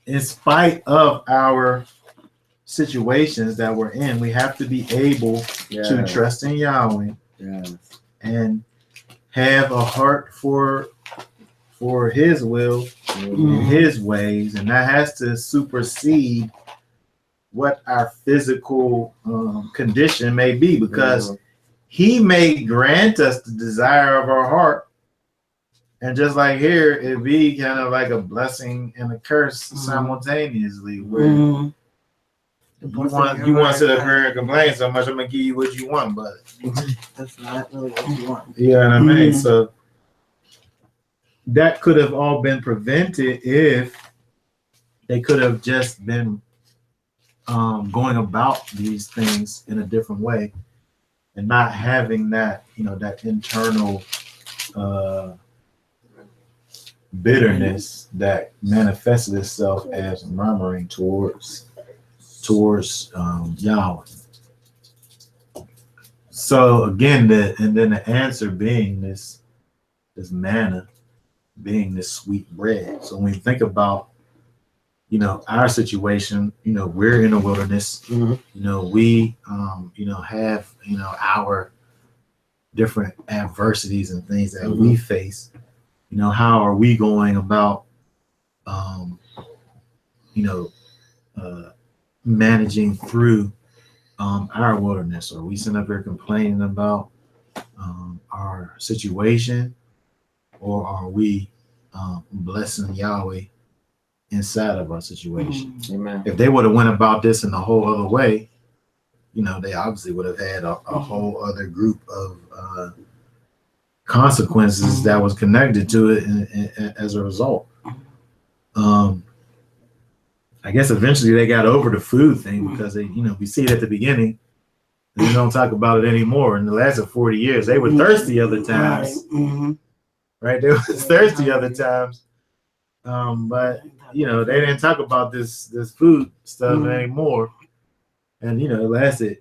in spite of our situations that we're in, we have to be able to trust in Yahweh and have a heart for his will and his ways, and that has to supersede what our physical condition may be, because he may grant us the desire of our heart, and just like here, it be kind of like a blessing and a curse simultaneously, where you want to sit up here and complain so much, I'm gonna give you what you want, but that's not really what you want. You know what I mean? So that could have all been prevented if they could have just been going about these things in a different way and not having that, that internal bitterness that manifested itself as murmuring towards Yahweh. So again, the answer being this manna, being this sweet bread. So when we think about our situation, we're in a wilderness. We have our different adversities and things that we face. How are we going about managing through our wilderness? Are we sitting up here complaining about our situation, or are we blessing Yahweh inside of our situation? Amen. If they would have went about this in a whole other way, they obviously would have had a whole other group of consequences that was connected to it as a result. I guess eventually they got over the food thing because they, we see it at the beginning and they don't talk about it anymore. In the last 40 years, they were thirsty other times, right? They were thirsty other times. But they didn't talk about this food stuff anymore, and it lasted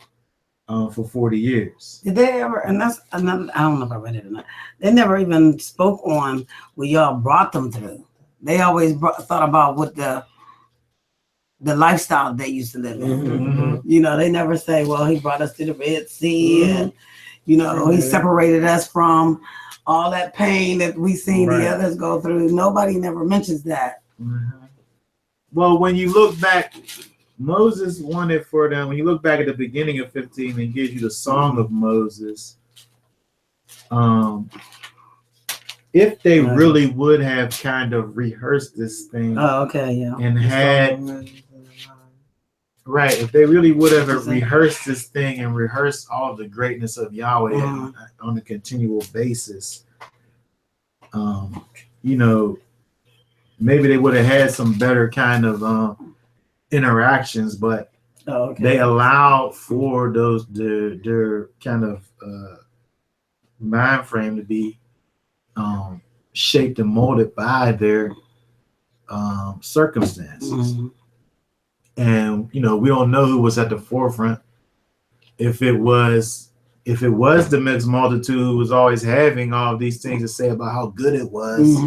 for 40 years. Did they ever? And that's another. I don't know if I read it or not. They never even spoke on what y'all brought them through. They always thought about what the lifestyle they used to live in. They never say, "Well, he brought us to the Red Sea, and he separated us from all that pain that we seen the others go through." Nobody never mentions that. Well, when you look back, Moses wanted for them. When you look back at the beginning of 15, and gives you the Song of Moses. If they really would have kind of rehearsed this thing, and had. Right, if they really would have rehearsed this thing and rehearsed all the greatness of Yahweh on a continual basis, maybe they would have had some better kind of interactions, but they allowed for their kind of mind frame to be shaped and molded by their circumstances. And we don't know who was at the forefront. If it was the mixed multitude who was always having all these things to say about how good it was,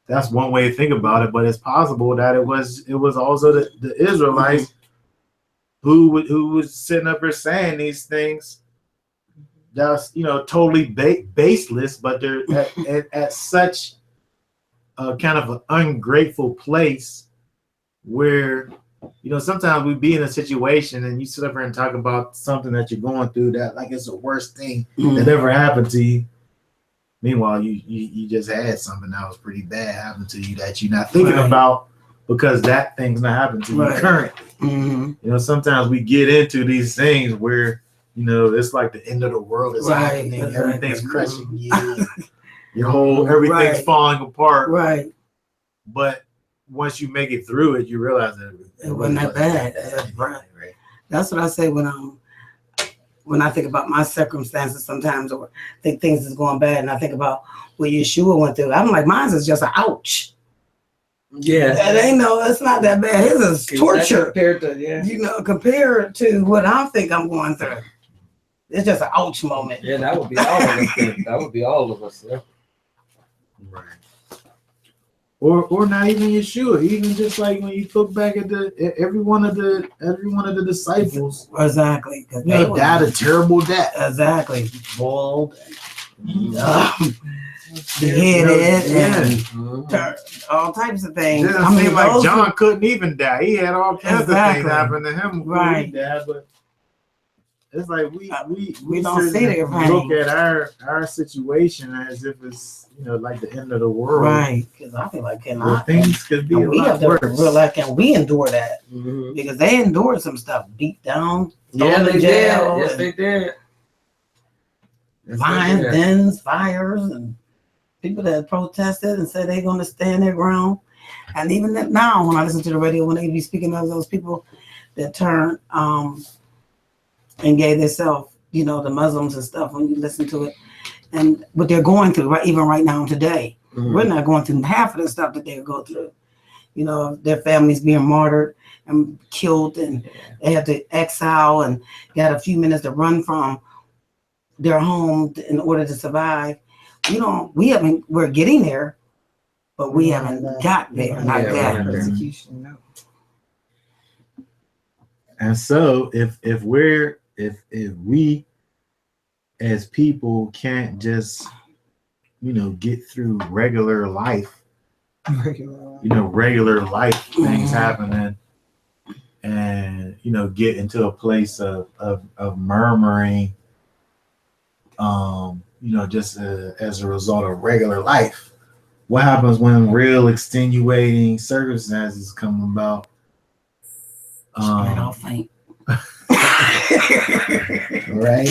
that's one way to think about it. But it's possible that it was also the Israelites who was sitting up here saying these things that's totally baseless, but they're at such a kind of an ungrateful place where sometimes we be in a situation and you sit up here and talk about something that you're going through that like it's the worst thing that ever happened to you. Meanwhile, you just had something that was pretty bad happen to you that you're not thinking about because that thing's not happening to you currently. Sometimes we get into these things where it's like the end of the world is happening, everything's crushing you, everything's falling apart. Right. But once you make it through it, you realize that it wasn't that bad. Right. That's what I say when I think about my circumstances sometimes, or think things is going bad, and I think about what Yeshua went through. I'm like, mine is just an ouch. Yeah. It's not that bad. His is torture. Compared to, compared to what I think I'm going through. It's just an ouch moment. Yeah, that would be all of us. That would be all of us. Yeah. Right. Or not even Yeshua, even just like when you look back at every one of the disciples. Exactly. They died a terrible death. Exactly. Bald, beheaded, and all types of things. I mean, like John couldn't even die. He had all kinds of things happen to him before he died, but it's like we don't see it. Look at our situation as if it's like the end of the world, right? Because I feel like things could be a lot worse. Can we endure that? Because they endured some stuff, beat down, thrown in jail. Yes, they did. Lions, dens, fires, and people that protested and said they're going to stand their ground. And even now, when I listen to the radio, when they be speaking of those people that turned and gave themselves, the Muslims and stuff, when you listen to it, and what they're going through, even right now today, we're not going through half of the stuff that they go through. Their families being martyred and killed, and they had to exile and got a few minutes to run from their home in order to survive. We're getting there, but we haven't got there. Not yet. Persecution, no. And so if we as people can't just get through regular life things happening, and get into a place of murmuring just as a result of regular life. What happens when real extenuating circumstances come about? Straight off faint. Right.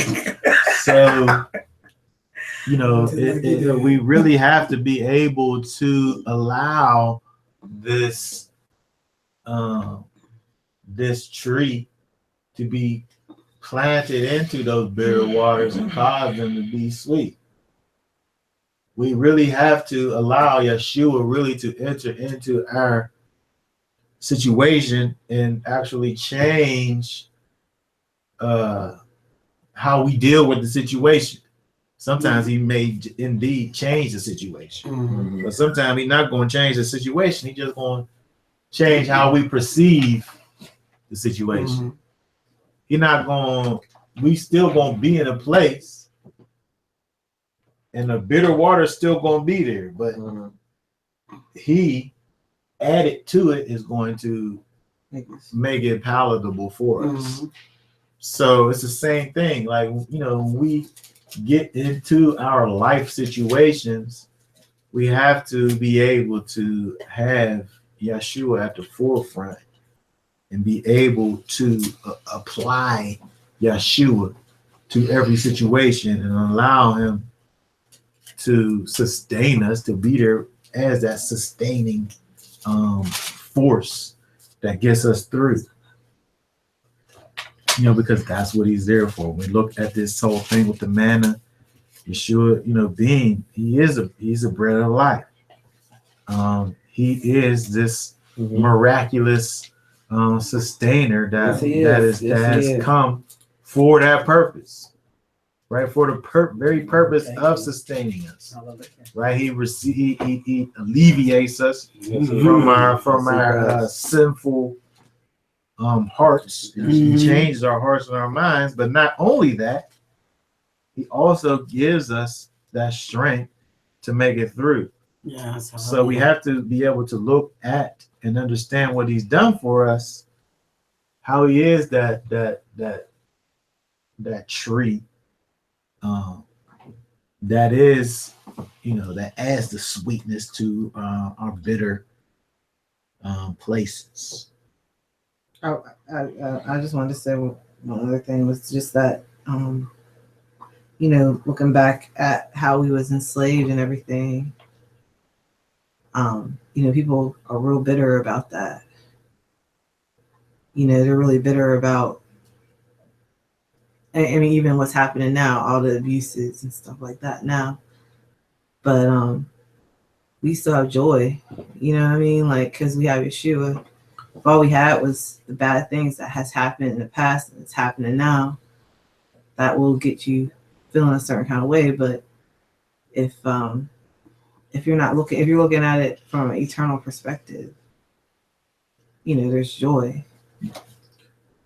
So we really have to be able to allow this tree to be planted into those bitter waters and cause them to be sweet. We really have to allow Yeshua really to enter into our situation and actually change how we deal with the situation. Sometimes he may indeed change the situation, but sometimes he's not going to change the situation. He's just going to change how we perceive the situation. We still going to be in a place, and the bitter water is still going to be there, but he added to it is going to make it palatable for us. So it's the same thing. Like, when we get into our life situations, we have to be able to have Yeshua at the forefront and be able to apply Yeshua to every situation and allow him to sustain us, to be there as that sustaining force that gets us through. Because that's what he's there for. When we look at this whole thing with the manna, Yeshua, he's a bread of life. He is this miraculous sustainer that has come for that purpose, right? For the very purpose of sustaining us, right? He alleviates us from our sinful hearts. He changes our hearts and our minds. But not only that, he also gives us that strength to make it through. Yeah. So we have to be able to look at and understand what he's done for us, how he is that tree that is, that adds the sweetness to our bitter places. I just wanted to say one other thing was just that, looking back at how we was enslaved and everything, people are real bitter about that. They're really bitter about, I mean, even what's happening now, all the abuses and stuff like that now. But we still have joy, you know what I mean? Like, because we have Yeshua. If all we had was the bad things that has happened in the past and it's happening now, that will get you feeling a certain kind of way. But if you're looking at it from an eternal perspective, there's joy.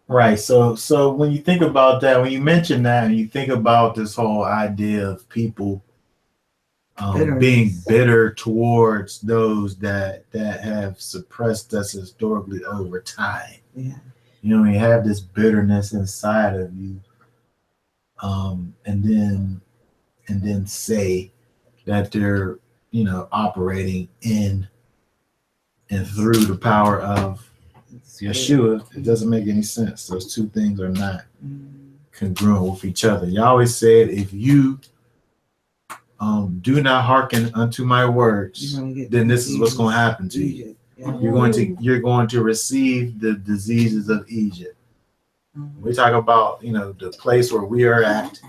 Right. So when you think about that, when you mention that, and you think about this whole idea of people being bitter towards those that have suppressed us historically over time. Yeah. You have this bitterness inside of you, and then say that they're operating in and through the power of Yeshua. It doesn't make any sense. Those two things are not congruent with each other. Yahweh said, if you do not hearken unto my words, then this is what's going to happen to you. Yeah. You're going to receive the diseases of Egypt. We talk about the place where we are at.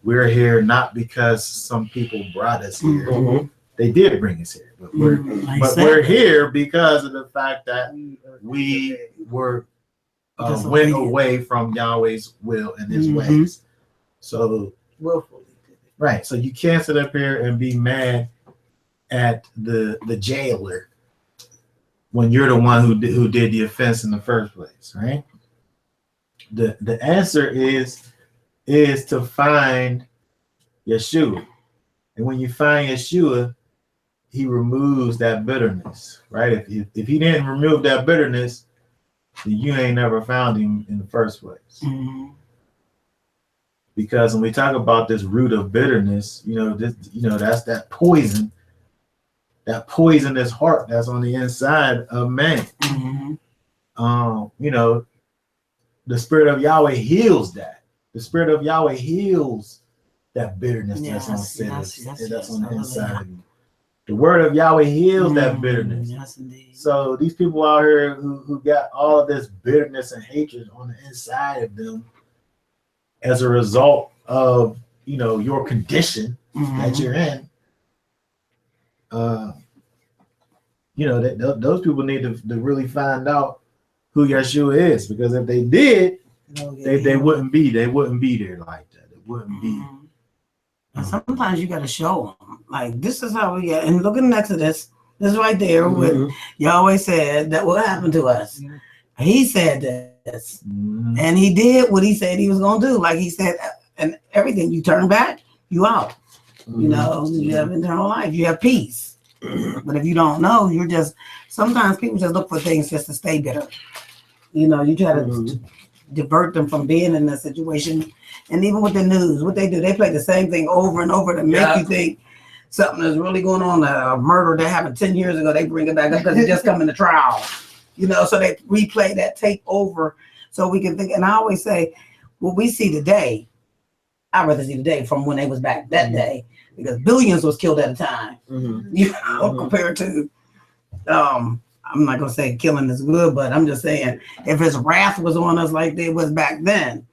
We're here not because some people brought us here. They did bring us here, but we're here because of the fact that we were went away from Yahweh's will and his ways. So willfully. Right. So you can't sit up here and be mad at the jailer when you're the one who did the offense in the first place, right? The answer is to find Yeshua. And when you find Yeshua, he removes that bitterness, right? If he didn't remove that bitterness, then you ain't never found him in the first place. Because when we talk about this root of bitterness, that's that poison, that poisonous heart that's on the inside of man. The Spirit of Yahweh heals that. The Spirit of Yahweh heals that bitterness that's on the inside of you. The Word of Yahweh heals that bitterness. Yes, indeed. So these people out here who got all of this bitterness and hatred on the inside of them, as a result of your condition that you're in, those people need to really find out who Yeshua is, because if they did, they wouldn't be there like that. It wouldn't be. And sometimes you got to show them, like, this is how we get. And look at the Exodus. This right there, with Yahweh said that will happen to us. He said this, and he did what he said he was going to do. Like he said, and everything, you turn back, you out. You have internal life, you have peace. But if you don't know, sometimes people just look for things just to stay bitter. You try to divert them from being in a situation. And even with the news, what they do, they play the same thing over and over to make you think something is really going on, a murder that happened 10 years ago. They bring it back up because it just come in the trial. So they replay that tape over so we can think. And I always say, what we see today, I'd rather see today from when they was back that day, because billions was killed at a time. Compared to, I'm not gonna say killing is good, but I'm just saying, if his wrath was on us like it was back then,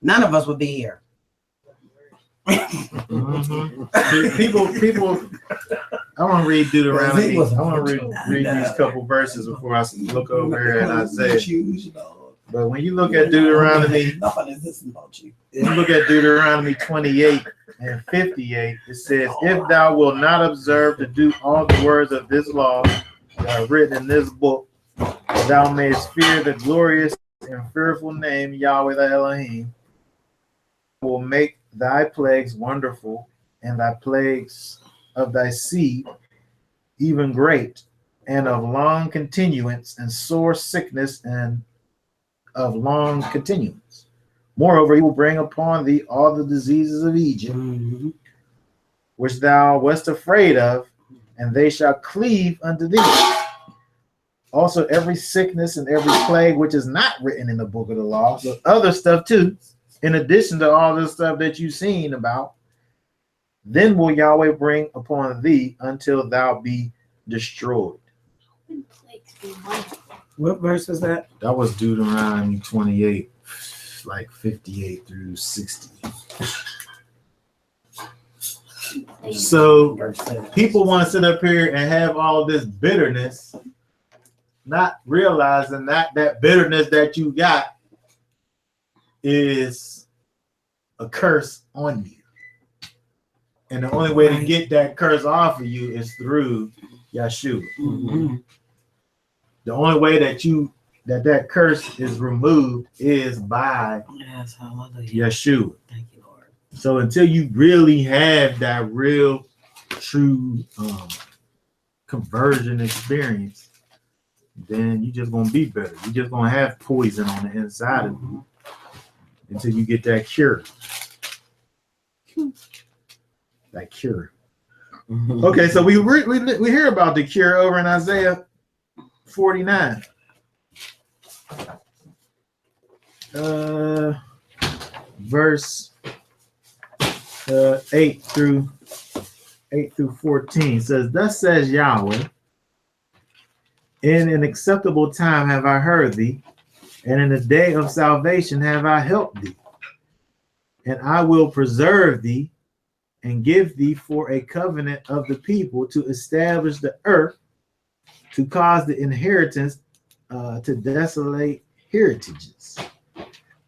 none of us would be here. People. I want to read Deuteronomy. I want to read these couple verses before I look over here at Isaiah. But when you look at Deuteronomy, you look at Deuteronomy 28 and 58. It says, "If thou wilt not observe to do all the words of this law that are written in this book, thou mayest fear the glorious and fearful name, Yahweh the Elohim, will make thy plagues wonderful, and thy plagues of thy seed even great, and of long continuance, and sore sickness, and of long continuance. Moreover, he will bring upon thee all the diseases of Egypt, which thou wast afraid of, and they shall cleave unto thee. Also, every sickness and every plague which is not written in the book of the law, so other stuff too, in addition to all the stuff that you've seen about, then will Yahweh bring upon thee until thou be destroyed. What verse is that? That was Deuteronomy 28, like 58 through 60. So people want to sit up here and have all this bitterness, not realizing that that bitterness that you got is a curse on you. And the only way to get that curse off of you is through Yeshua. Mm-hmm. The only way that curse is removed is by Yeshua. Thank you, Lord. So until you really have that real, true conversion experience, then you're just gonna be better. You're just gonna have poison on the inside of you until you get that cure. That cure. Okay, so we hear about the cure over in Isaiah 49. Verse 8 through 14 says, "Thus says Yahweh, in an acceptable time have I heard thee, and in the day of salvation have I helped thee. And I will preserve thee and give thee for a covenant of the people to establish the earth, to cause the inheritance to desolate heritages,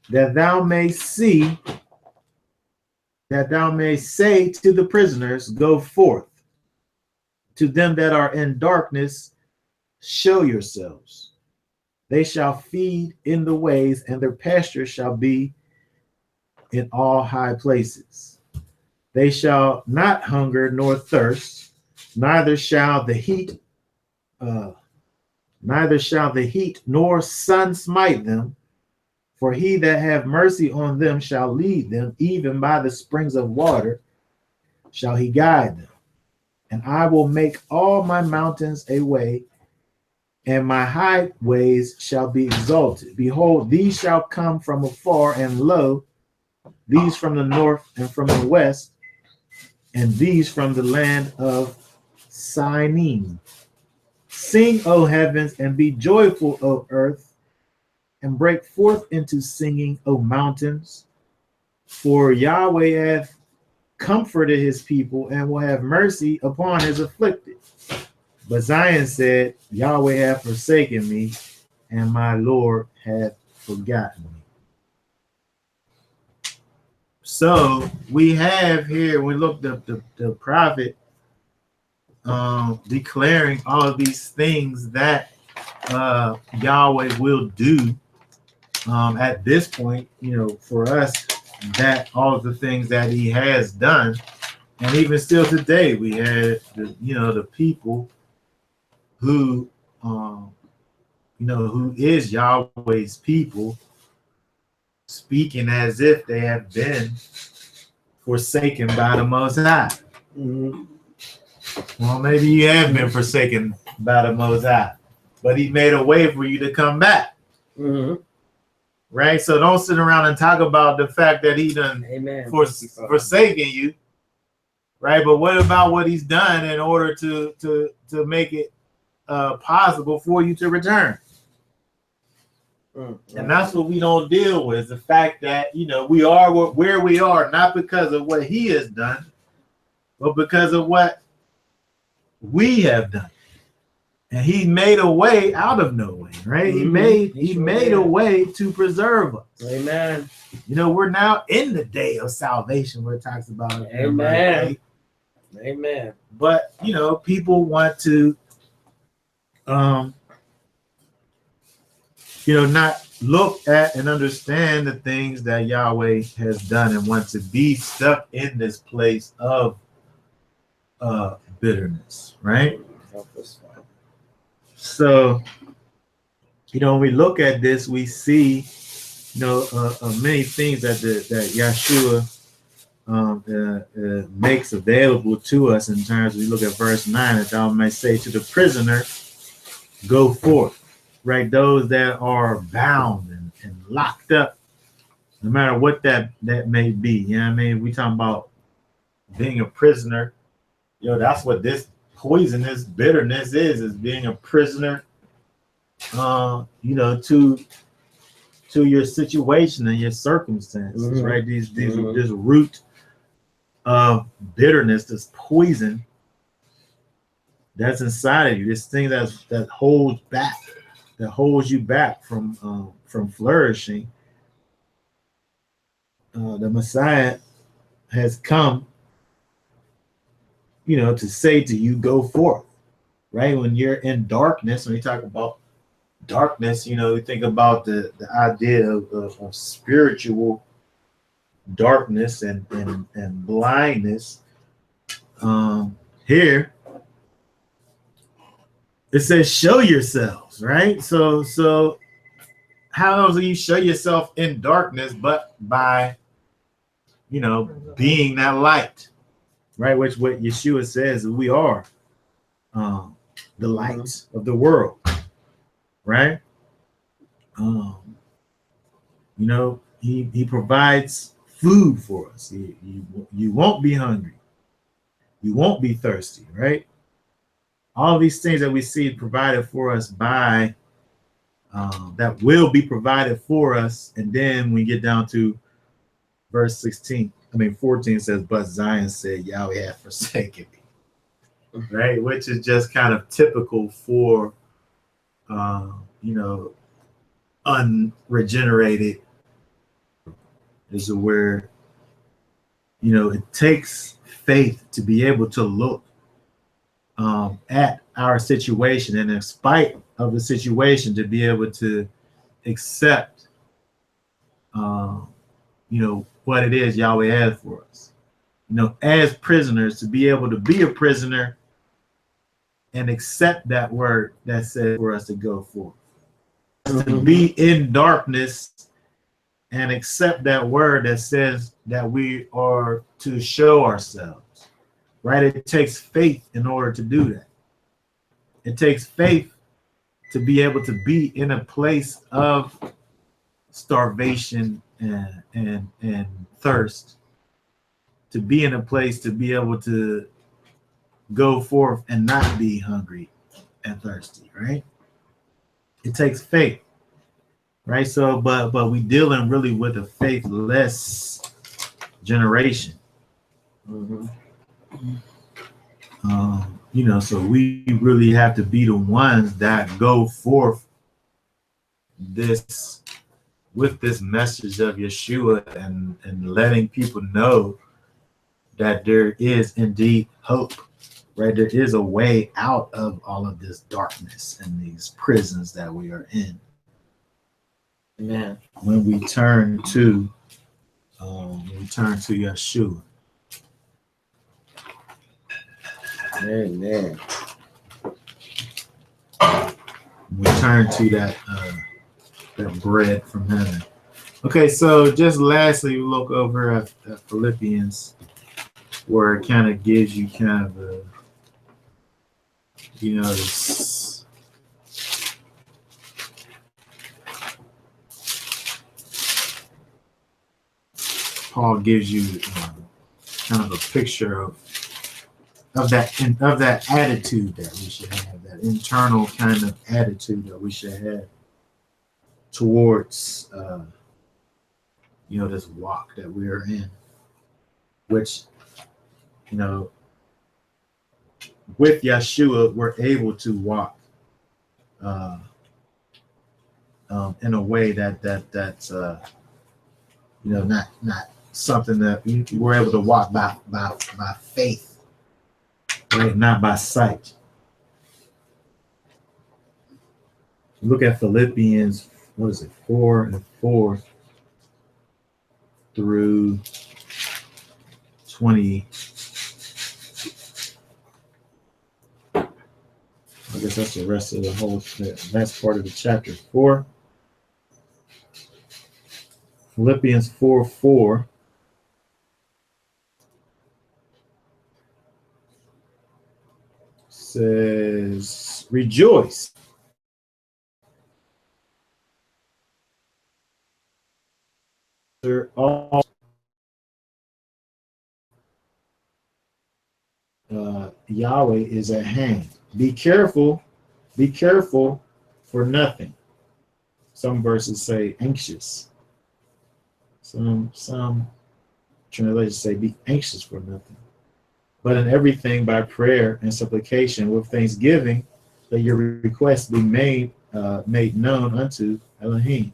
that thou may say to the prisoners, go forth. To them that are in darkness, show yourselves. They shall feed in the ways, and their pasture shall be in all high places. They shall not hunger nor thirst, neither shall the heat nor sun smite them. For he that have mercy on them shall lead them, even by the springs of water shall he guide them. And I will make all my mountains a way, and my highways shall be exalted. Behold, these shall come from afar, and lo, these from the north and from the west, and these from the land of Sinim. Sing, O heavens, and be joyful, O earth, and break forth into singing, O mountains. For Yahweh hath comforted his people, and will have mercy upon his afflicted. But Zion said, Yahweh hath forsaken me, and my Lord hath forgotten me." So we have here, we looked up the prophet declaring all of these things that Yahweh will do at this point, for us, that all of the things that he has done. And even still today, we had the people who who is Yahweh's people, speaking as if they have been forsaken by the Most High. Mm-hmm. Well, maybe you have been forsaken by the Most High, but he made a way for you to come back. Mm-hmm. Right? So don't sit around and talk about the fact that he done forsaken you. Right? But what about what he's done in order to make it possible for you to return? And that's what we don't deal with, the fact that we are where we are, not because of what he has done, but because of what we have done. And he made a way out of no way, right? Mm-hmm. He made a way to preserve us. Amen. We're now in the day of salvation, where it talks about it. Amen. Amen. But people want to not look at and understand the things that Yahweh has done and want to be stuck in this place of bitterness, right? So, when we look at this, we see, many things that Yeshua makes available to us in terms. We look at verse 9, that thou may say to the prisoner, go forth, right? Those that are bound and locked up, no matter what that may be. You know what I mean? We talking about being a prisoner. That's what this poisonous bitterness is being a prisoner, to your situation and your circumstances, right? This root of bitterness, this poison that's inside of you, this thing that holds you back from flourishing. The Messiah has come, to say to you, go forth, right? When you're in darkness, when you talk about darkness, we think about the idea of spiritual darkness and blindness. Here it says show yourselves, right? So how do you show yourself in darkness but by being that light, right? Which what Yeshua says we are the light of the world, right? He provides food for us. You won't be hungry. You won't be thirsty, right? All these things that we see provided for us by that will be provided for us. And then we get down to verse 14 says, but Zion said, Yahweh hath forsaken me, right? Which is just kind of typical for, unregenerated. This is where, it takes faith to be able to look at our situation, and in spite of the situation, to be able to accept, what it is Yahweh has for us. As prisoners, to be able to be a prisoner and accept that word that said for us to go forth. To be in darkness and accept that word that says that we are to show ourselves, right? It takes faith in order to do that. It takes faith to be able to be in a place of starvation and thirst, to be in a place to be able to go forth and not be hungry and thirsty, right? It takes faith, right? So, but we dealing really with a faithless generation. So we really have to be the ones that go forth with this message of Yeshua and letting people know that there is indeed hope, right? There is a way out of all of this darkness and these prisons that we are in. Amen. When we turn to Yeshua. Amen. We turn to that bread from heaven. Okay, so just lastly, we look over at Philippians, where it kind of gives you kind of a, this, Paul gives you kind of a picture of that attitude that we should have, that internal kind of attitude that we should have towards this walk that we are in, which with Yeshua we're able to walk in a way that's not something that we're able to walk by faith, right? Not by sight. Look at Philippians what is it, 4 and 4 through 20. I guess that's the rest of the whole, that's part of the chapter 4. Philippians 4:4 says, rejoice. All Yahweh is at hand. Be careful for nothing. Some verses say anxious. Some translations say be anxious for nothing. But in everything by prayer and supplication with thanksgiving, that your requests be made known unto Elohim.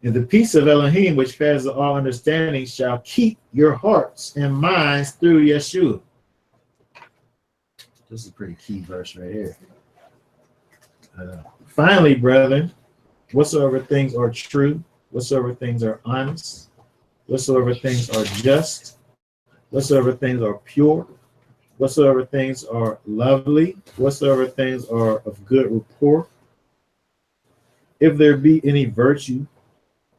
And the peace of Elohim, which passes all understanding, shall keep your hearts and minds through Yeshua. This is a pretty key verse right here. Finally, brethren, whatsoever things are true, whatsoever things are honest, whatsoever things are just, whatsoever things are pure, whatsoever things are lovely, whatsoever things are of good report, if there be any virtue,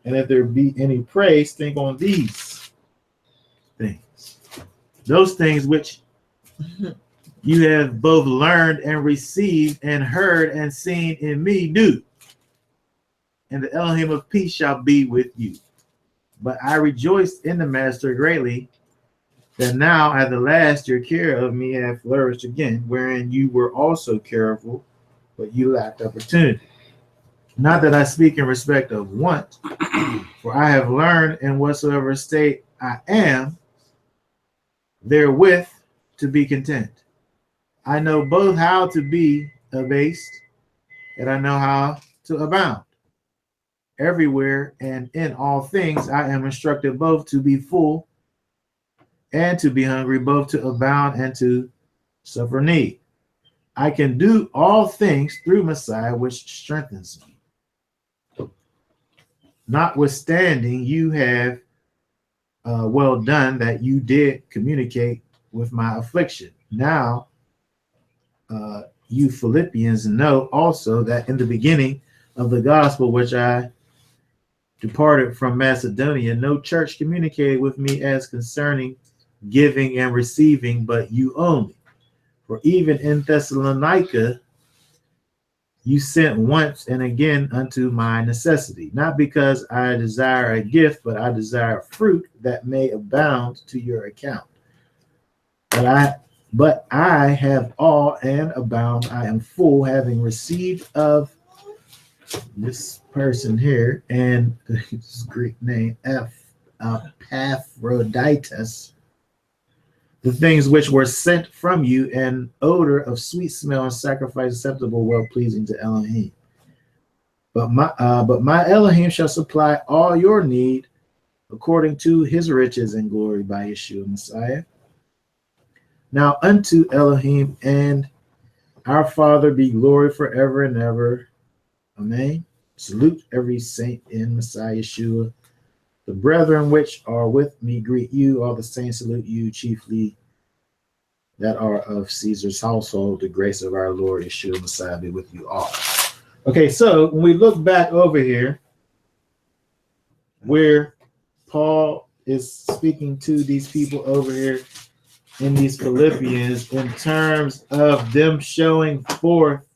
and if there be any praise, think on these things. Those things which you have both learned and received and heard and seen in me, do. And the Elohim of peace shall be with you. But I rejoiced in the Master greatly, that now at the last your care of me hath flourished again, wherein you were also careful, but you lacked opportunity. Not that I speak in respect of want, for I have learned in whatsoever state I am, therewith to be content. I know both how to be abased, and I know how to abound. Everywhere and in all things I am instructed both to be full and to be hungry, both to abound and to suffer need. I can do all things through Messiah, which strengthens me. Notwithstanding, you have well done that you did communicate with my affliction. Now, you Philippians know also that in the beginning of the gospel, which I departed from Macedonia, no church communicated with me as concerning giving and receiving, but you only. For even in Thessalonica, you sent once and again unto my necessity, not because I desire a gift, but I desire fruit that may abound to your account. But I have all and abound. I am full, having received of this person here, and this Greek name, Epaphroditus, the things which were sent from you, an odor of sweet smell and sacrifice acceptable, well pleasing to Elohim. But my Elohim shall supply all your need according to his riches and glory by Yeshua Messiah. Now unto Elohim and our Father be glory forever and ever. Amen. Salute every saint in Messiah Yeshua. The brethren which are with me greet you. All the saints salute you, chiefly that are of Caesar's household. The grace of our Lord Yeshua Messiah be with you all. Okay, so when we look back over here, where Paul is speaking to these people over here in these Philippians, in terms of them showing forth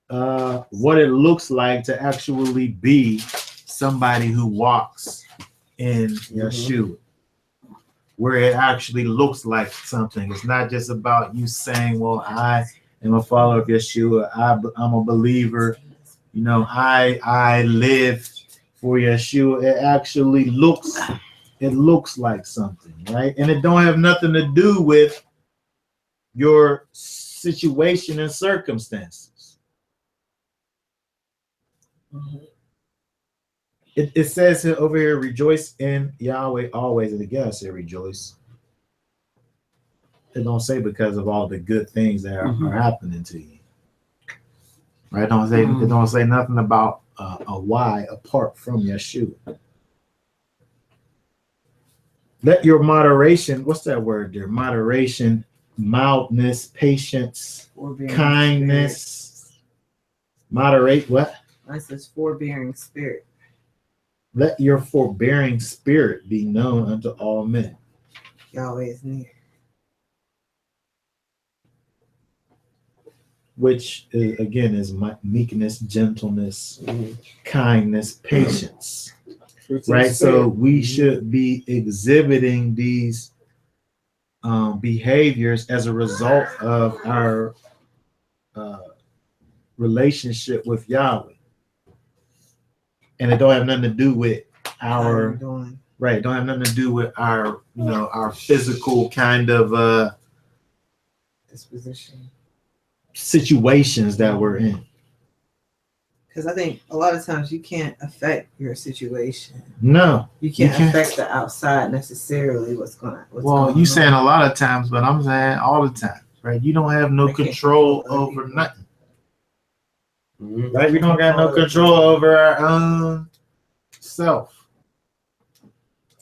what it looks like to actually be somebody who walks in Yeshua, where it actually looks like something. It's not just about you saying, well, I am a follower of Yeshua, I'm a believer, you know, I live for Yeshua. It actually looks like something, right? And it don't have nothing to do with your situation and circumstances. It says over here, rejoice in Yahweh always. And again, I say rejoice. It don't say because of all the good things that are happening to you. Right? It don't say nothing about a why apart from Yeshua. Let your moderation, what's that word there? Moderation, mildness, patience, kindness, moderate what? It says forbearing spirit. Let your forbearing spirit be known unto all men. Yahweh is near. Which is, again, is meekness, gentleness, kindness, patience. Right? So we should be exhibiting these behaviors as a result of our relationship with Yahweh. And it don't have nothing to do with our right. It don't have nothing to do with our, our physical kind of disposition situations that we're in. Because I think a lot of times you can't affect your situation. No, you can't affect the outside necessarily. What's going you saying a lot of times, but I'm saying all the time, right? You don't have no control over nothing. Right? We don't got no control over our own self,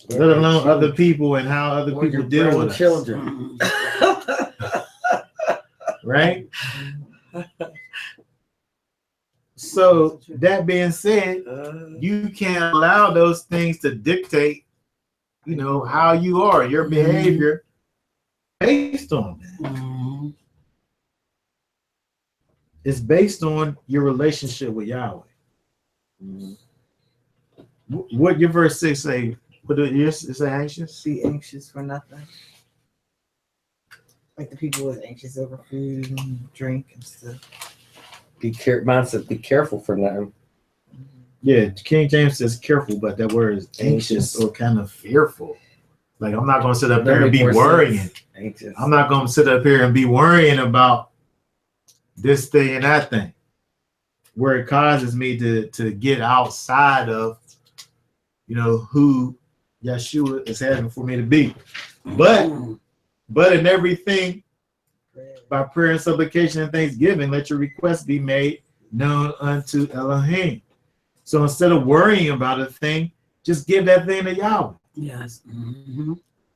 let alone other people and how other people deal with children. Right? So that being said, you can't allow those things to dictate, how you are, your behavior based on that. It's based on your relationship with Yahweh. What your verse 6 say? What is it anxious? Be anxious for nothing. Like the people was anxious over food and drink and stuff. Mine says be careful for nothing. Yeah, King James says careful, but that word is anxious or kind of fearful. Like, I'm not going to sit up here and be worrying. I'm not going to sit up here and be worrying about this thing and that thing, where it causes me to get outside of, who Yeshua is having for me to be. But in everything, by prayer and supplication and thanksgiving, let your requests be made known unto Elohim. So instead of worrying about a thing, just give that thing to Yahweh. Yes.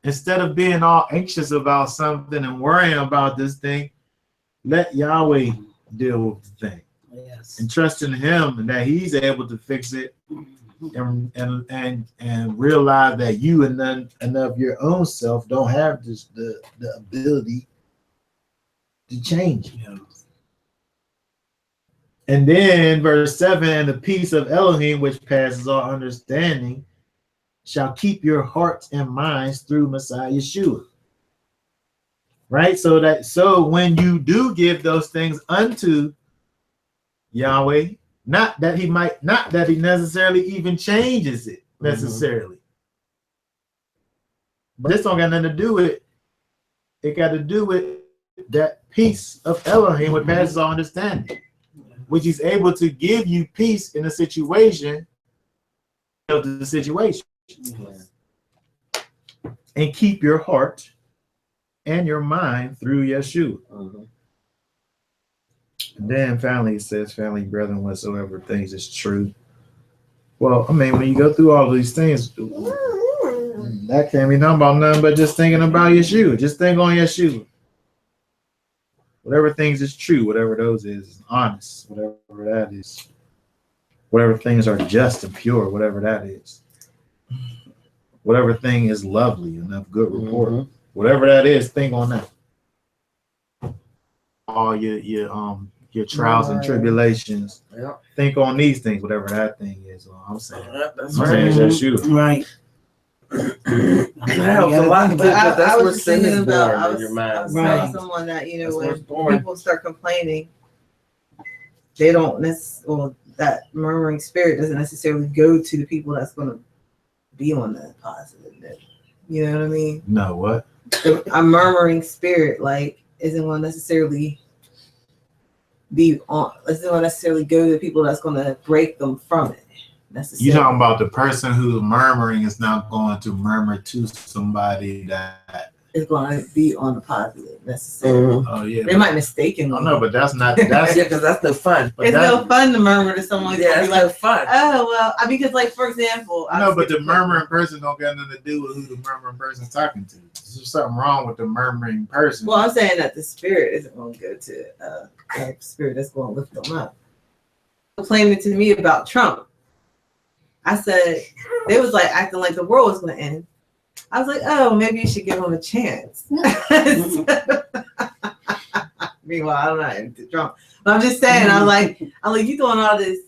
Instead of being all anxious about something and worrying about this thing, let Yahweh deal with the thing. Yes. And trust in Him and that He's able to fix it, and realize that you and none of your own self don't have the ability to change. Yeah. And then verse 7, and the peace of Elohim, which passes all understanding, shall keep your hearts and minds through Messiah Yeshua. Right? So when you do give those things unto Yahweh, not that he necessarily even changes it necessarily. But this don't got nothing to do with it. It got to do with that peace of Elohim, which passes all understanding, which is able to give you peace in a situation of the situation. And keep your heart and your mind through Yeshua. And then finally it says, family, brethren, whatsoever things is true. Well, I mean, when you go through all these things, that can't be nothing about nothing but just thinking about Yeshua. Just think on Yeshua. Whatever things is true, whatever those is honest, whatever that is. Whatever things are just and pure, whatever that is. Whatever thing is lovely and of good report, whatever that is, think on that. All your trials and tribulations. Yep. Think on these things, whatever that thing is. I'm saying, That's saying right. Yeshua. Right. That helps a lot, but that's where sin is born in your mind. I was telling someone that, when people start complaining, they don't necessarily, that murmuring spirit doesn't necessarily go to the people that's going to be on the positive. You know what I mean? No, what? A murmuring spirit, isn't going to necessarily go to the people that's going to break them from it. You talking about the person who's murmuring is not going to murmur to somebody that is going to be on the positive necessarily. Oh yeah. They might mistakenly. Oh no, but that's not. Yeah, That's because that's no fun. but It's that- no fun to murmur to someone. Yeah, Yeah, it's be like, no fun. oh well. I mean, because like for example, No, but the murmuring person don't got nothing to do with who the murmuring person's talking to. There's something wrong with the murmuring person. Well, I'm saying that the spirit isn't going to go to a spirit that's going to lift them up. Complaining to me about Trump. I said they was like acting like the world was going to end. I was like, oh, maybe you should give him a chance. Meanwhile, I'm not into Trump, but I'm just saying. I'm like, you doing all this,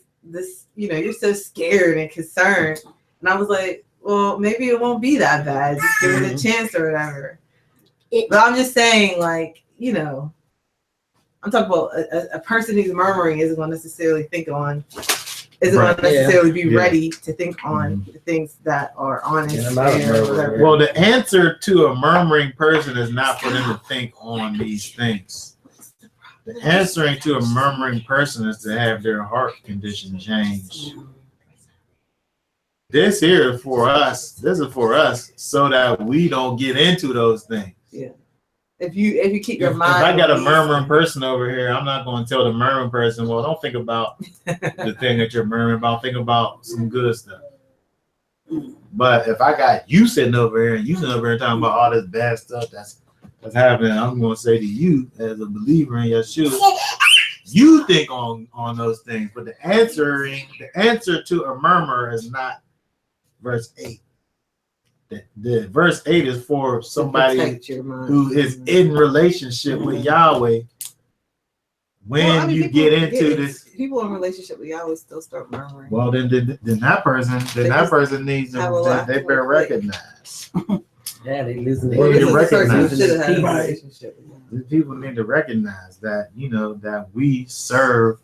you're so scared and concerned, and I was like, well, maybe it won't be that bad. Just give it a chance or whatever. But I'm just saying, like, I'm talking about a person who's murmuring isn't going to necessarily think on. Isn't Right. going to necessarily be Yeah. ready to think on the things that are honest Yeah, or I'm not a murmurer. whatever. Well, the answer to a murmuring person is not for them to think on these things. The answering to a murmuring person is to have their heart condition change. This here is for us. This is for us so that we don't get into those things. If you keep your If mind. I got a on these murmuring things. person over here, I'm not going to tell the murmuring person, well, don't think about the thing that you're murmuring about. Think about some good stuff. But if I got you sitting over here and you sitting over here talking about all this bad stuff that's happening, I'm going to say to you as a believer in Yeshua, you think on those things. But the answer to a murmur is not verse 8. The verse 8 is for somebody Protect your mind. who is in relationship with Yahweh. When Well, I mean, you people get into this, people in relationship with Yahweh still start murmuring. well, then that person needs have a lot to they to better work with. recognize. Yeah, they losing Well, their you This is the person who recognize should have had a Right. relationship with Him. The people need to recognize that that we serve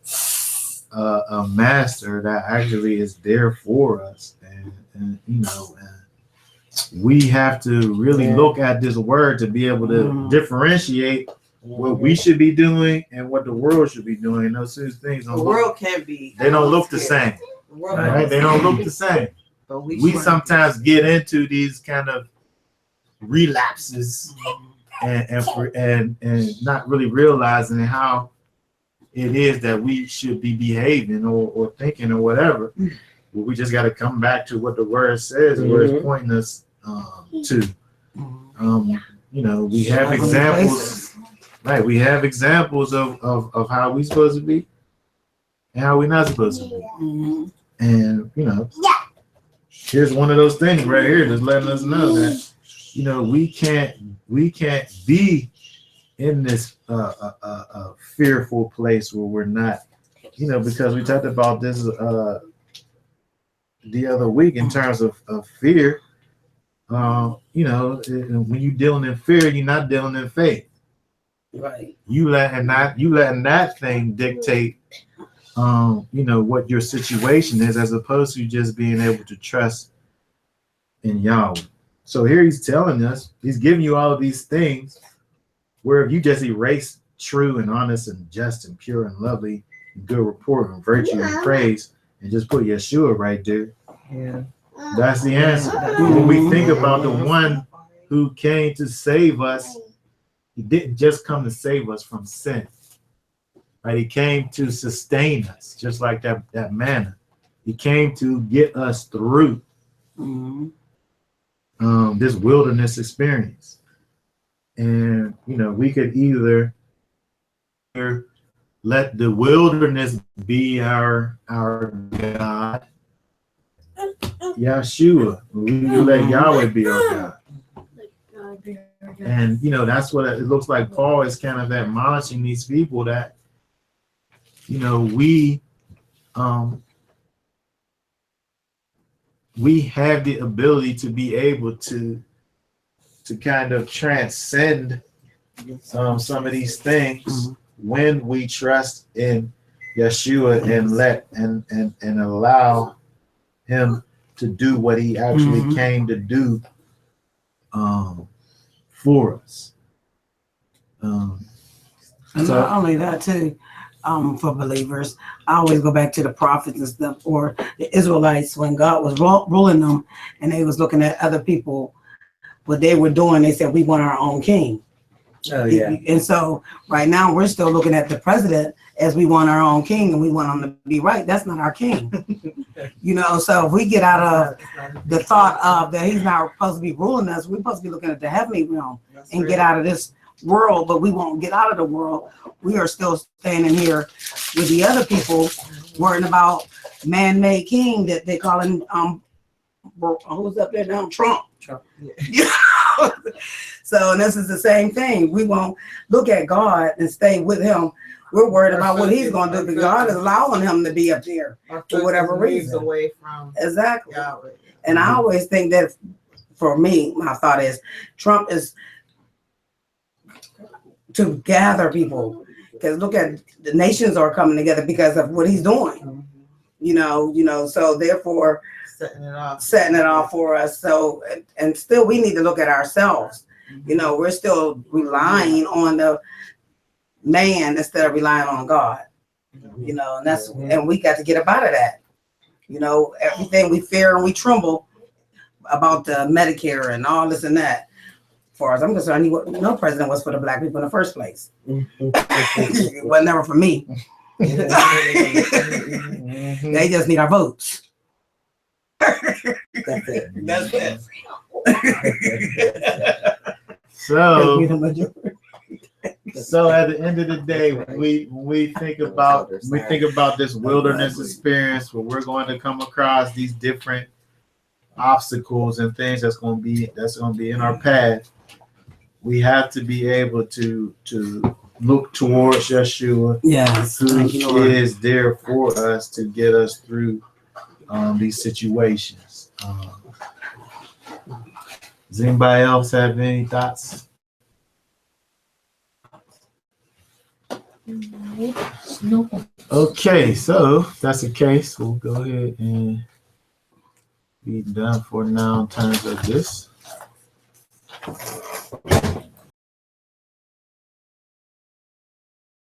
a master that actually is there for us, and we have to really Yeah. look at this word to be able to differentiate what we should be doing and what the world should be doing. And those two things The world can be. they don't look the same. The world All right? They don't look the same. But We should. sometimes get into these kind of relapses and not really realizing how it is that we should be behaving or thinking or whatever. Well, we just got to come back to what the word says and where it's pointing us to. We have examples, right? We have examples of how we're supposed to be and how we're not supposed to be. And here's one of those things right here, just letting us know that we can't be in this fearful place where we're not, because we talked about this the other week in terms of fear. When you're dealing in fear, you're not dealing in faith. Right. You letting that thing dictate what your situation is, as opposed to just being able to trust in Yahweh. So here he's telling us, he's giving you all of these things where if you just erase true and honest and just and pure and lovely and good report and virtue and praise and just put Yeshua right there, Yeah. that's the answer. When we think about the one who came to save us, he didn't just come to save us from sin. Right? He came to sustain us, just like that manna. He came to get us through this wilderness experience. And we could either let the wilderness be our God, Yeshua. We let Yahweh be our God. And that's what it looks like. Paul is kind of admonishing these people that we have the ability to be able to kind of transcend some of these things when we trust in Yeshua and let and allow him to do what he actually came to do for us. And not only that too, for believers, I always go back to the prophets and stuff, or the Israelites when God was ruling them, and they was looking at other people what they were doing, they said we want our own king. Oh yeah. And so right now we're still looking at the president as we want our own king and we want him to be right. That's not our king. So if we get out of the thought of that he's not supposed to be ruling us, we're supposed to be looking at the heavenly realm and get out of this world, but we won't get out of the world. We are still standing here with the other people worrying about man-made king that they calling who's up there now? Trump. So, and this is the same thing. We won't look at God and stay with him. We're worried about what he's going to do, because God is allowing him to be up there for whatever reason. Away from Exactly. Yahweh. And I always think that, for me, my thought is Trump is to gather people, because look at the nations are coming together because of what he's doing. So therefore setting it off for us. So, and still we need to look at ourselves. We're still relying on the man instead of relying on God. And we got to get up out of that. Everything we fear and we tremble about the Medicare and all this and that. As far as I'm concerned, no president was for the black people in the first place. It was never for me. They just need our votes. That's it. That's it. So at the end of the day, we think about this wilderness experience where we're going to come across these different obstacles and things that's going to be in our path. We have to be able to look towards Yeshua, Yes, who is there for us to get us through these situations. Does anybody else have any thoughts? No. Okay, so if that's the case, we'll go ahead and be done for now in terms of this.